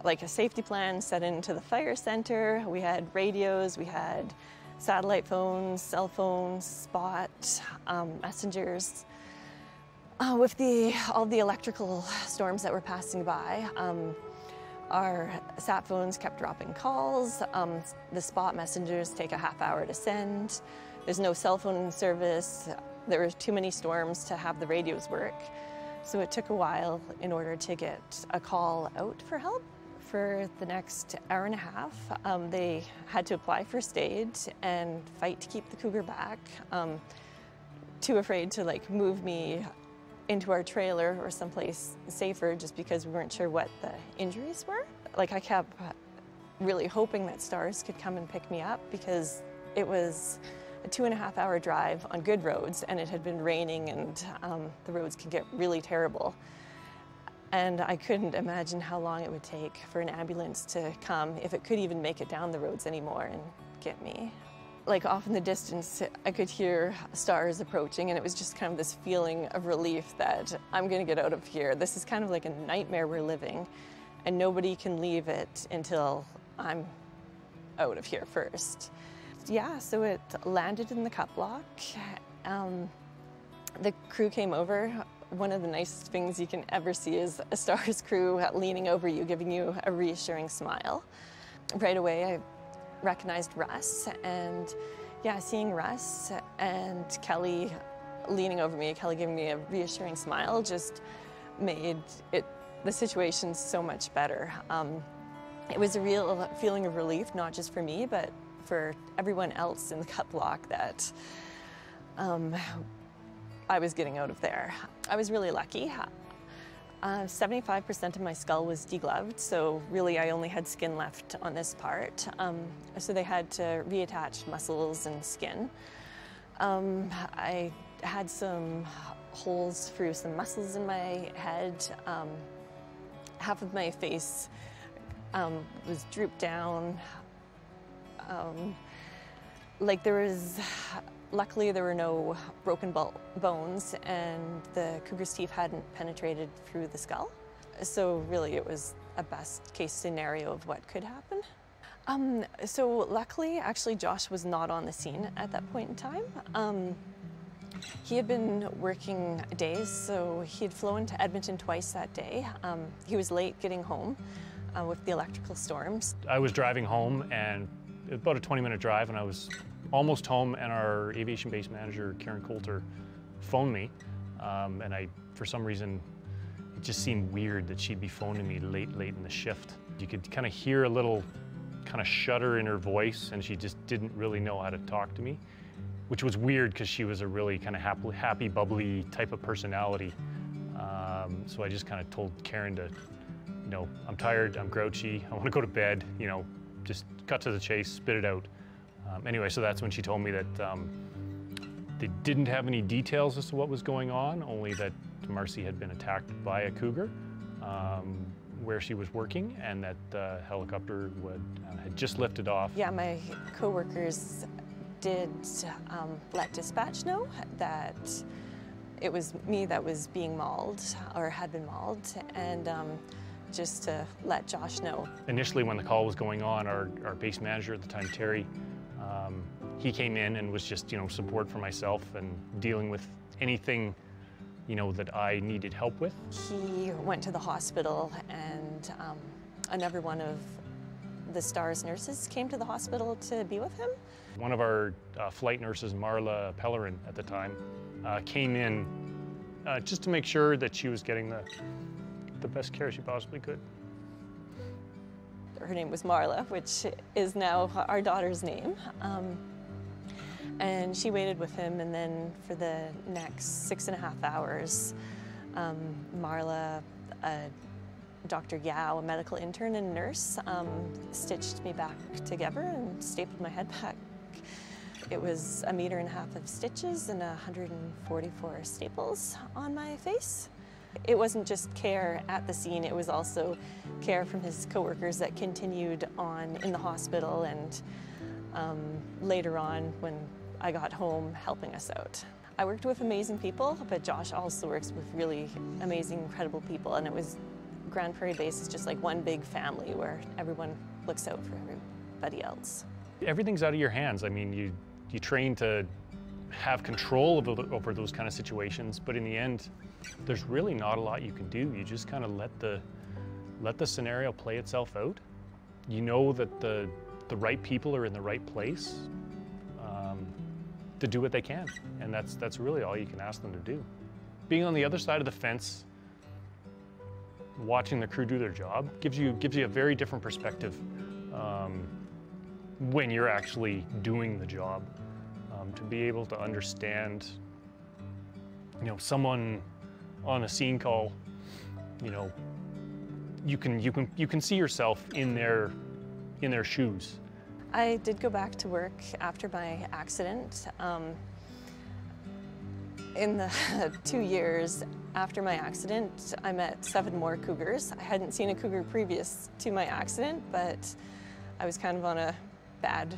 like a safety plan set into the fire center. We had radios, we had satellite phones, cell phones, spot, messengers. With all the electrical storms that were passing by, our sat phones kept dropping calls. The spot messengers take a half hour to send. There's no cell phone service. There were too many storms to have the radios work. So it took a while in order to get a call out for help For the next hour and a half, they had to apply first aid and fight to keep the cougar back. Too afraid to like move me into our trailer or someplace safer just because we weren't sure what the injuries were. Like I kept really hoping that Stars could come and pick me up because it was a 2.5 hour drive on good roads and it had been raining and the roads could get really terrible. And I couldn't imagine how long it would take for an ambulance to come, if it could even make it down the roads anymore and get me. Like off in the distance, I could hear Stars approaching and it was just kind of this feeling of relief that I'm gonna get out of here. This is kind of like a nightmare we're living and nobody can leave it until I'm out of here first. Yeah, so it landed in the cup block. The crew came over. One of the nicest things you can ever see is a Stars crew leaning over you, giving you a reassuring smile. Right away, I recognized Russ, and yeah, seeing Russ and Kelly leaning over me, Kelly giving me a reassuring smile, just made the situation so much better. It was a real feeling of relief, not just for me, but for everyone else in the cup block that I was getting out of there. I was really lucky. 75% of my skull was degloved, so really I only had skin left on this part. So they had to reattach muscles and skin. I had some holes through some muscles in my head. Half of my face was drooped down. Luckily there were no broken bones and the cougar's teeth hadn't penetrated through the skull. So really it was a best case scenario of what could happen. So luckily, actually Josh was not on the scene at that point in time. He had been working days, so he had flown to Edmonton twice that day. He was late getting home with the electrical storms. I was driving home and about a 20-minute drive and I was almost home and our aviation base manager, Karen Coulter, phoned me. And for some reason, it just seemed weird that she'd be phoning me late in the shift. You could kind of hear a little kind of shudder in her voice and she just didn't really know how to talk to me, which was weird because she was a really kind of happy, bubbly type of personality. So I just kind of told Karen to, I'm tired, I'm grouchy, I want to go to bed, just cut to the chase, spit it out. Anyway, so that's when she told me that they didn't have any details as to what was going on, only that Marcy had been attacked by a cougar where she was working and that the helicopter had just lifted off. Yeah, my coworkers did let dispatch know that it was me that was being mauled or had been mauled, and just to let Josh know. Initially when the call was going on, our base manager at the time, Terry, he came in and was just, support for myself and dealing with anything, that I needed help with. He went to the hospital and another one of the Stars nurses came to the hospital to be with him. One of our flight nurses, Marla Pellerin at the time, came in just to make sure that she was getting the best care she possibly could. Her name was Marla, which is now our daughter's name. And she waited with him, and then for the next 6.5 hours, Marla, Dr. Yao, a medical intern and nurse, stitched me back together and stapled my head back. It was 1.5 meters of stitches and 144 staples on my face. It wasn't just care at the scene, it was also care from his coworkers that continued on in the hospital and later on when I got home helping us out. I worked with amazing people, but Josh also works with really amazing, incredible people, and it was Grande Prairie Base is just like one big family where everyone looks out for everybody else. Everything's out of your hands. I mean, you train to have control over those kind of situations, but in the end, there's really not a lot you can do. You just kind of let the scenario play itself out. You know that the right people are in the right place to do what they can, and that's really all you can ask them to do. Being on the other side of the fence, watching the crew do their job gives you a very different perspective when you're actually doing the job. To be able to understand, someone on a scene call, you can see yourself in their shoes. I did go back to work after my accident. In the 2 years after my accident, I met 7 more cougars. I hadn't seen a cougar previous to my accident, but I was kind of on a bad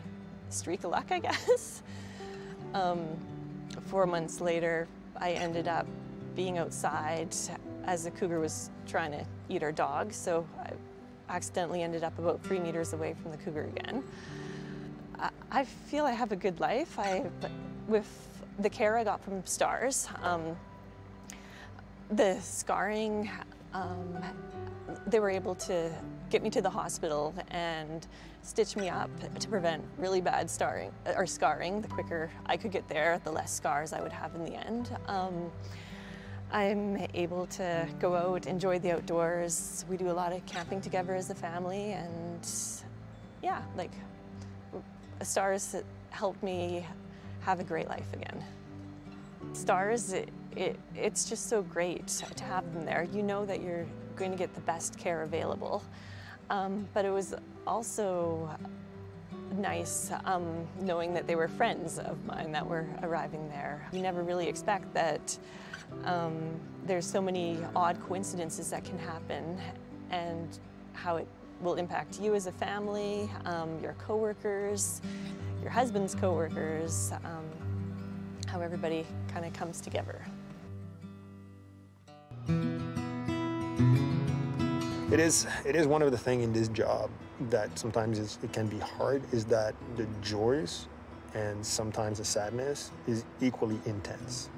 streak of luck, I guess. 4 months later, I ended up being outside as a cougar was trying to eat our dog, so I accidentally ended up about 3 meters away from the cougar again. I feel I have a good life. With the care I got from STARS, the scarring, they were able to get me to the hospital and stitch me up to prevent really bad scarring. The quicker I could get there, the less scars I would have in the end. I'm able to go out, enjoy the outdoors. We do a lot of camping together as a family, and yeah, like STARS helped me have a great life again. STARS, it's just so great to have them there. You know that you're going to get the best care available. But it was also nice knowing that they were friends of mine that were arriving there. You never really expect that there's so many odd coincidences that can happen and how it will impact you as a family, your coworkers, your husband's coworkers, how everybody kind of comes together. It is one of the things in this job that sometimes it can be hard, is that the joys and sometimes the sadness is equally intense.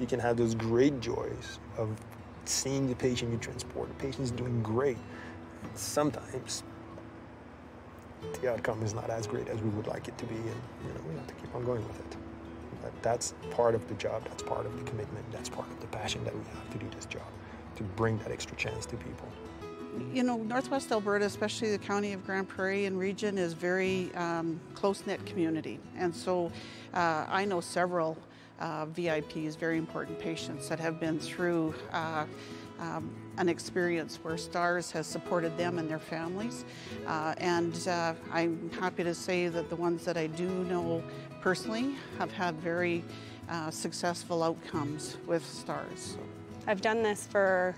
You can have those great joys of seeing the patient you transport, the patient's doing great. Sometimes the outcome is not as great as we would like it to be, and we have to keep on going with it. But that's part of the job, that's part of the commitment, that's part of the passion that we have to do this job, to bring that extra chance to people. Northwest Alberta, especially the county of Grande Prairie and region, is very close-knit community. And so I know several VIPs, very important patients, that have been through an experience where STARS has supported them and their families. And I'm happy to say that the ones that I do know personally have had very successful outcomes with STARS. I've done this for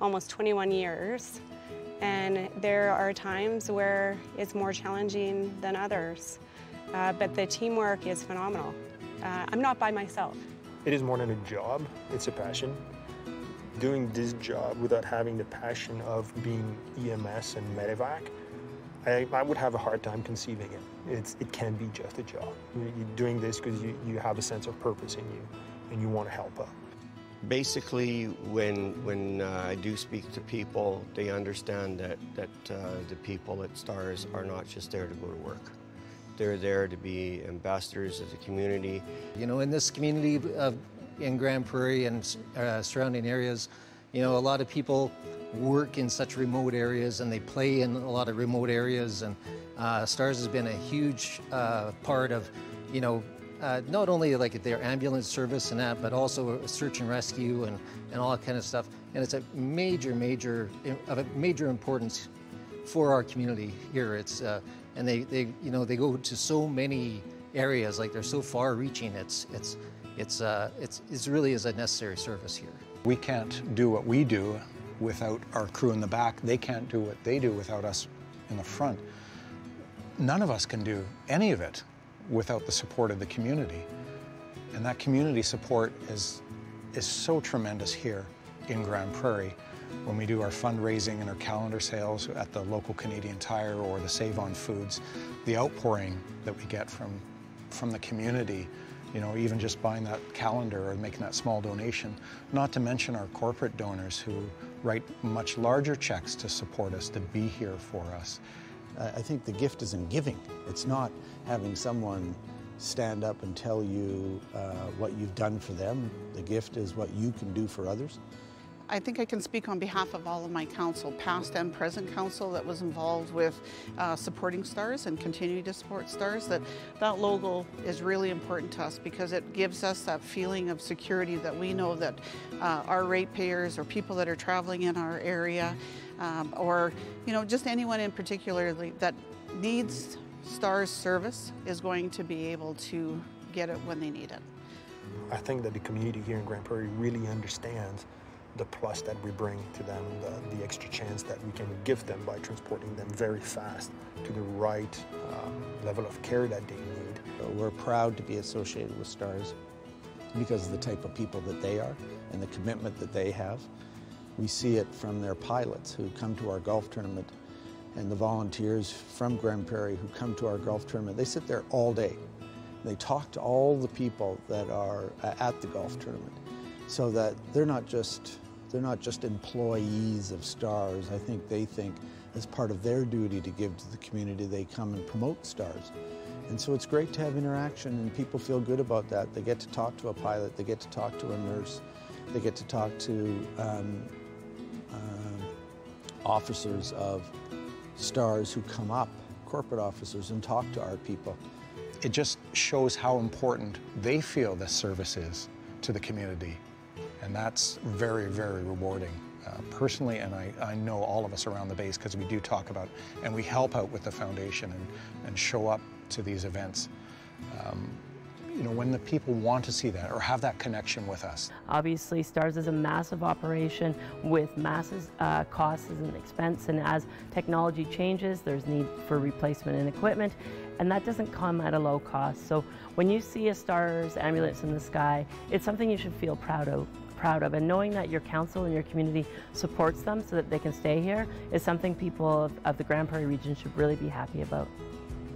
almost 21 years, and there are times where it's more challenging than others, but the teamwork is phenomenal. I'm not by myself. It is more than a job, it's a passion. Doing this job without having the passion of being EMS and medevac, I would have a hard time conceiving it. It can be just a job. You're doing this because you have a sense of purpose in you and you want to help out. Basically, when I do speak to people, they understand that the people at STARS are not just there to go to work. They're there to be ambassadors of the community. In this community in Grande Prairie and surrounding areas, a lot of people work in such remote areas and they play in a lot of remote areas, and STARS has been a huge part of, not only like their ambulance service and that, but also search and rescue and all that kind of stuff. And it's a major importance for our community here. It's and they go to so many areas, like they're so far-reaching. It really is a necessary service here. We can't do what we do without our crew in the back. They can't do what they do without us in the front. None of us can do any of it without the support of the community. And that community support is so tremendous here in Grande Prairie. When we do our fundraising and our calendar sales at the local Canadian Tire or the Save On Foods, the outpouring that we get from the community, even just buying that calendar or making that small donation, not to mention our corporate donors who write much larger checks to support us, to be here for us. I think the gift is in giving. It's not having someone stand up and tell you what you've done for them. The gift is what you can do for others. I think I can speak on behalf of all of my council, past and present council that was involved with supporting STARS and continuing to support STARS, that logo is really important to us because it gives us that feeling of security that we know that our ratepayers or people that are traveling in our area or just anyone in particular that needs STARS service is going to be able to get it when they need it. I think that the community here in Grande Prairie really understands the plus that we bring to them, the extra chance that we can give them by transporting them very fast to the right level of care that they need. We're proud to be associated with STARS because of the type of people that they are and the commitment that they have. We see it from their pilots who come to our golf tournament and the volunteers from Grande Prairie who come to our golf tournament. They sit there all day. They talk to all the people that are at the golf tournament so that they're not just employees of STARS. I think they think as part of their duty to give to the community, they come and promote STARS. And so it's great to have interaction and people feel good about that. They get to talk to a pilot, they get to talk to a nurse, they get to talk to officers of STARS who come up, corporate officers, and talk to our people. It just shows how important they feel this service is to the community. And that's very, very rewarding personally, and I know all of us around the base because we do talk about and we help out with the foundation and show up to these events. When the people want to see that or have that connection with us. Obviously, STARS is a massive operation with massive costs and expense, and as technology changes, there's need for replacement in equipment, and that doesn't come at a low cost. So when you see a STARS ambulance in the sky, it's something you should feel proud of. And knowing that your council and your community supports them so that they can stay here is something people of the Grande Prairie region should really be happy about.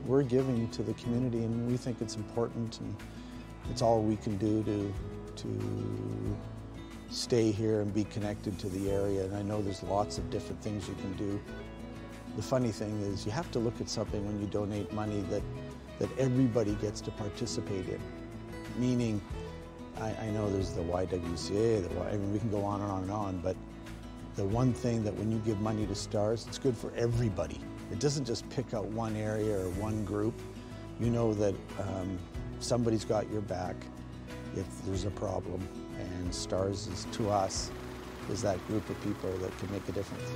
We're giving to the community and we think it's important, and it's all we can do to stay here and be connected to the area. And I know there's lots of different things you can do. The funny thing is you have to look at something when you donate money that everybody gets to participate in. Meaning, I know there's the YWCA, I mean, we can go on and on and on, but the one thing that when you give money to STARS, it's good for everybody. It doesn't just pick out one area or one group. You know that somebody's got your back if there's a problem, and STARS is, to us, is that group of people that can make a difference.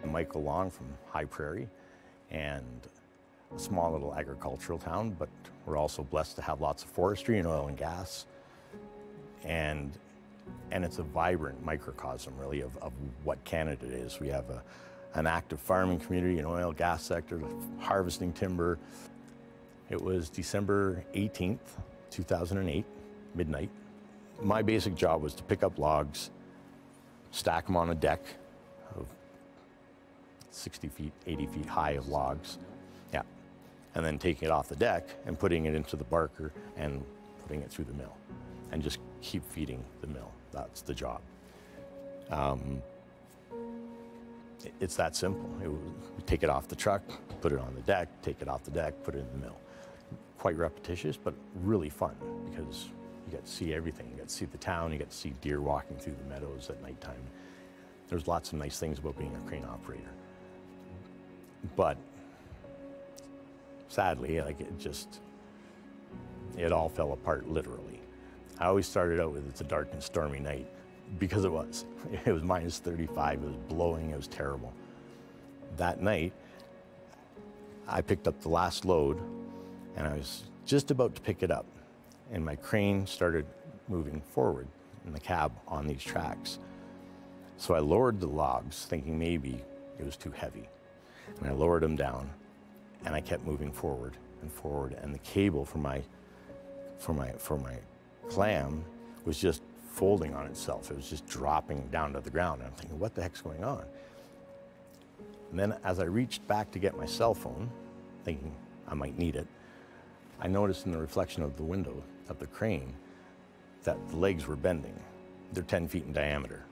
Michael Long from High Prairie, and a small little agricultural town, but we're also blessed to have lots of forestry and oil and gas. And it's a vibrant microcosm, really, of what Canada is. We have an active farming community, an oil gas sector, harvesting timber. It was December 18th, 2008, midnight. My basic job was to pick up logs, stack them on a deck of 60 feet, 80 feet high of logs. Yeah. And then taking it off the deck and putting it into the barker and putting it through the mill. And just keep feeding the mill. That's the job. It's that simple. We take it off the truck, put it on the deck, take it off the deck, put it in the mill. Quite repetitious, but really fun because you get to see everything. You get to see the town, you get to see deer walking through the meadows at nighttime. There's lots of nice things about being a crane operator. But sadly, it all fell apart literally. I always started out with it's a dark and stormy night because it was. It was minus 35, it was blowing, it was terrible. That night, I picked up the last load and I was just about to pick it up and my crane started moving forward in the cab on these tracks. So I lowered the logs thinking maybe it was too heavy. And I lowered them down and I kept moving forward and the cable for my clam was just folding on itself. It was just dropping down to the ground. And I'm thinking, what the heck's going on? And then as I reached back to get my cell phone, thinking I might need it, I noticed in the reflection of the window of the crane that the legs were bending. They're 10 feet in diameter.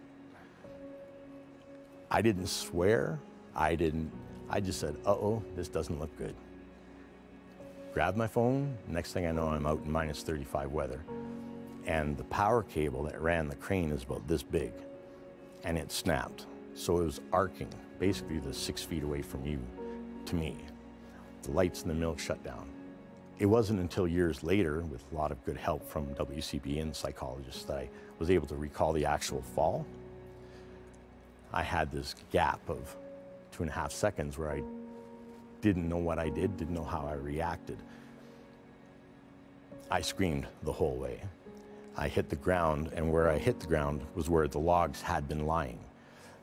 I didn't swear, I just said, uh-oh, this doesn't look good. grabbed my phone. Next thing I know, I'm out in minus 35 weather. And the power cable that ran the crane is about this big, and it snapped. So it was arcing, basically the 6 feet away from you to me. The lights in the mill shut down. It wasn't until years later, with a lot of good help from WCB and psychologists, that I was able to recall the actual fall. I had this gap of 2.5 seconds where I didn't know what I did, didn't know how I reacted. I screamed the whole way. I hit the ground, and where I hit the ground was where the logs had been lying.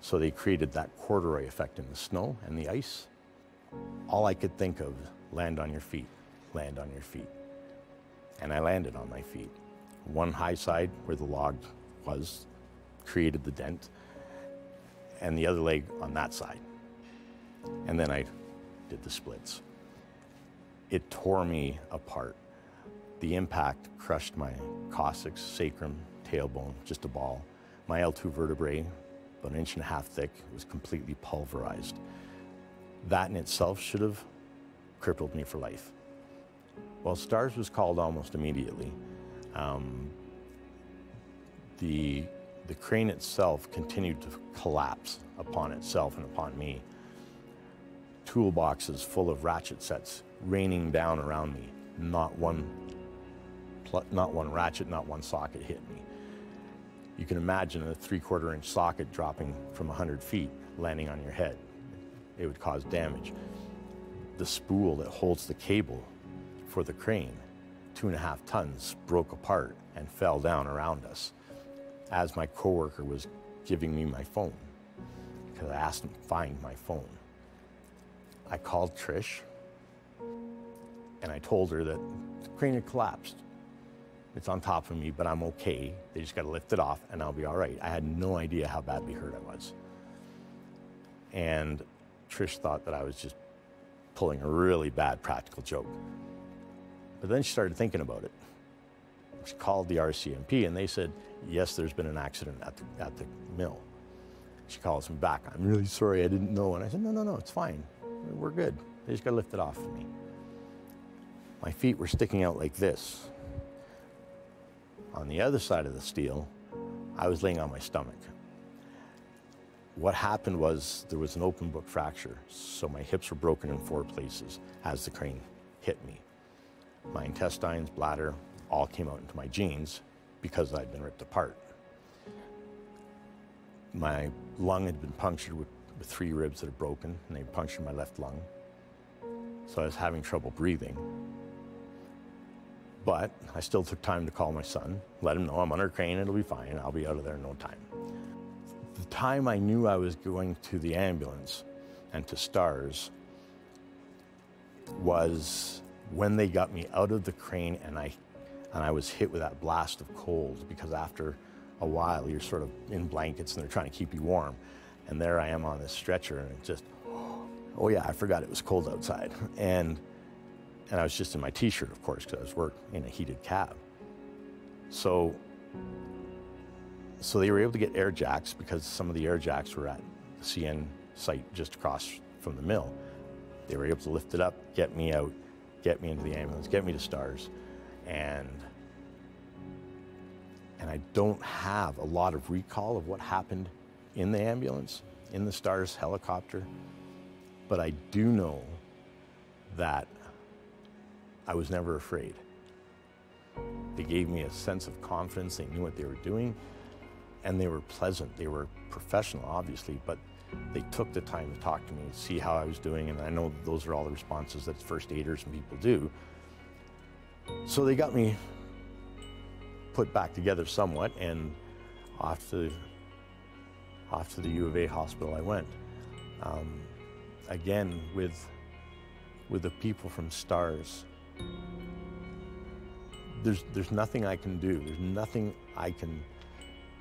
So they created that corduroy effect in the snow and the ice. All I could think of, land on your feet, land on your feet. And I landed on my feet. One high side where the log was created the dent, and the other leg on that side. And then I did the splits. It tore me apart. The impact crushed my coccyx, sacrum, tailbone, just a ball. My L2 vertebrae, about 1.5 inches thick, was completely pulverized. That in itself should have crippled me for life. Well, STARS was called almost immediately. The crane itself continued to collapse upon itself and upon me. Toolboxes full of ratchet sets raining down around me. Not one ratchet, not one socket hit me. You can imagine a 3/4 inch socket dropping from 100 feet, landing on your head. It would cause damage. The spool that holds the cable for the crane, 2.5 tons, broke apart and fell down around us as my coworker was giving me my phone, because I asked him to find my phone. I called Trish and I told her that the crane had collapsed. It's on top of me, but I'm okay. They just got to lift it off and I'll be all right. I had no idea how badly hurt I was. And Trish thought that I was just pulling a really bad practical joke. But then she started thinking about it. She called the RCMP and they said, yes, there's been an accident at the mill. She calls me back. I'm really sorry, I didn't know. And I said, no, it's fine. We're good. They just got to lift it off for me. My feet were sticking out like this. On the other side of the steel, I was laying on my stomach. What happened was there was an open book fracture, so my hips were broken in 4 places as the crane hit me. My intestines, bladder, all came out into my jeans because I'd been ripped apart. My lung had been punctured with 3 ribs that had broken, and they punctured my left lung. So I was having trouble breathing. But I still took time to call my son, let him know I'm under a crane, it'll be fine, I'll be out of there in no time. The time I knew I was going to the ambulance and to STARS was when they got me out of the crane and I was hit with that blast of cold, because after a while you're sort of in blankets and they're trying to keep you warm. And there I am on this stretcher and it just, oh yeah, I forgot it was cold outside. And I was just in my t-shirt, of course, because I was working in a heated cab. So they were able to get air jacks, because some of the air jacks were at the CN site just across from the mill. They were able to lift it up, get me out, get me into the ambulance, get me to STARS. And I don't have a lot of recall of what happened in the ambulance, in the STARS helicopter, but I do know that I was never afraid. They gave me a sense of confidence. They knew what they were doing, and they were pleasant. They were professional, obviously, but they took the time to talk to me, see how I was doing, and I know those are all the responses that first aiders and people do. So they got me put back together somewhat, and off to the U of A hospital I went. Again, with the people from STARS, there's nothing I can do. There's nothing I can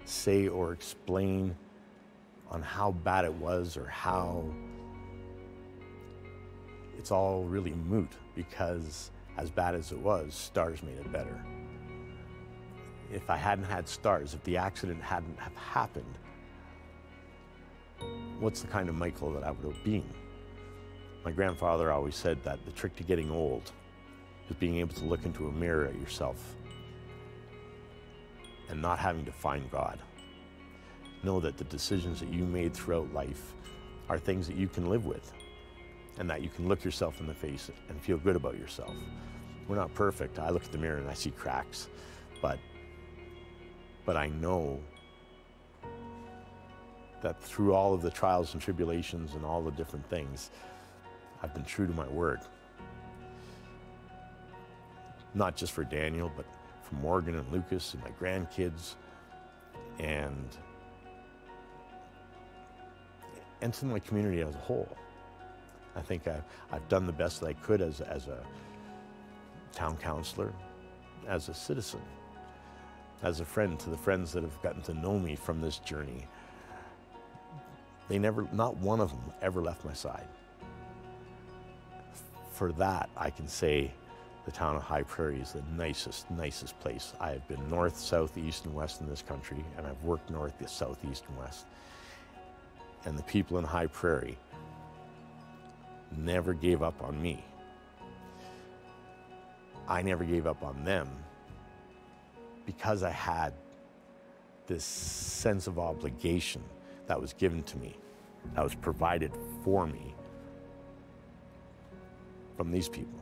say or explain on how bad it was or how it's all really moot, because as bad as it was, STARS made it better. If I hadn't had STARS, if the accident hadn't have happened, what's the kind of Michael that I would have been? My grandfather always said that the trick to getting old is being able to look into a mirror at yourself and not having to find God. Know that the decisions that you made throughout life are things that you can live with and that you can look yourself in the face and feel good about yourself. We're not perfect. I look at the mirror and I see cracks, but I know that through all of the trials and tribulations and all the different things, I've been true to my word. Not just for Daniel, but for Morgan and Lucas and my grandkids, and to my community as a whole. I think I've done the best that I could as a town councillor, as a citizen, as a friend to the friends that have gotten to know me from this journey. They never, not one of them ever left my side. For that, I can say the town of High Prairie is the nicest place. I have been north, south, east, and west in this country, and I've worked north, south, east, and west. And the people in High Prairie never gave up on me. I never gave up on them because I had this sense of obligation that was given to me, that was provided for me from these people.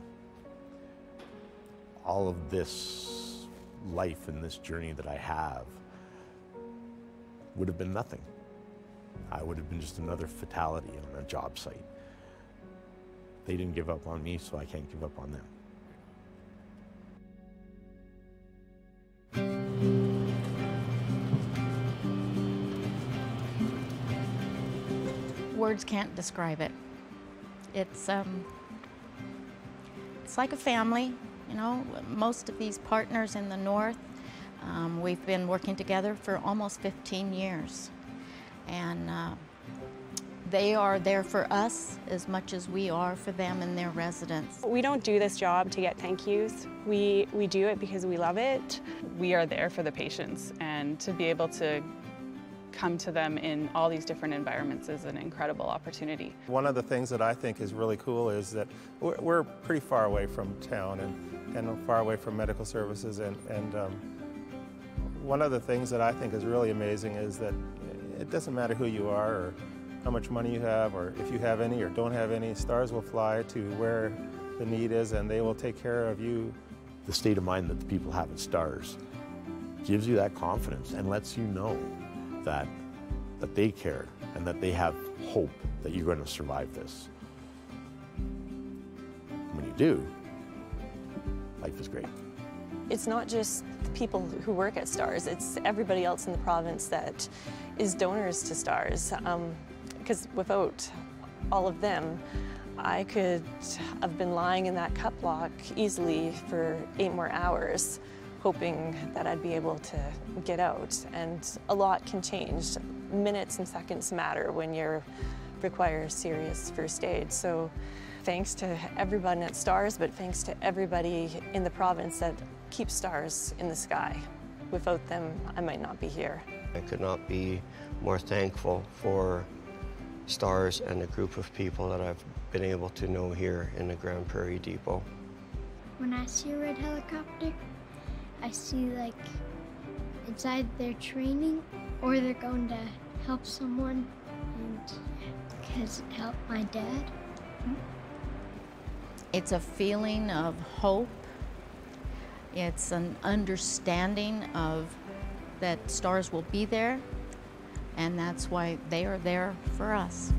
All of this life and this journey that I have would have been nothing. I would have been just another fatality on a job site. They didn't give up on me, so I can't give up on them. Words can't describe it. It's like a family, you know. Most of these partners in the north, we've been working together for almost 15 years. And they are there for us as much as we are for them and their residents. We don't do this job to get thank yous. We do it because we love it. We are there for the patients, and to be able to come to them in all these different environments is an incredible opportunity. One of the things that I think is really cool is that we're pretty far away from town and far away from medical services, and one of the things that I think is really amazing is that it doesn't matter who you are or how much money you have or if you have any or don't have any, stars will fly to where the need is and they will take care of you. The state of mind that the people have at Stars gives you that confidence and lets you know that they care and that they have hope that you're going to survive this. When you do, life is great. It's not just the people who work at Stars, it's everybody else in the province that is donors to Stars. Because without all of them, I could have been lying in that cup block easily for 8 more hours, hoping that I'd be able to get out. And a lot can change. Minutes and seconds matter when you require serious first aid. So thanks to everyone at Stars, but thanks to everybody in the province that keeps stars in the sky. Without them, I might not be here. I could not be more thankful for Stars and the group of people that I've been able to know here in the Grande Prairie Depot. When I see a red helicopter, I see like it's either they're training or they're going to help someone, and because it helped my dad. It's a feeling of hope. It's an understanding of that Stars will be there, and that's why they are there for us.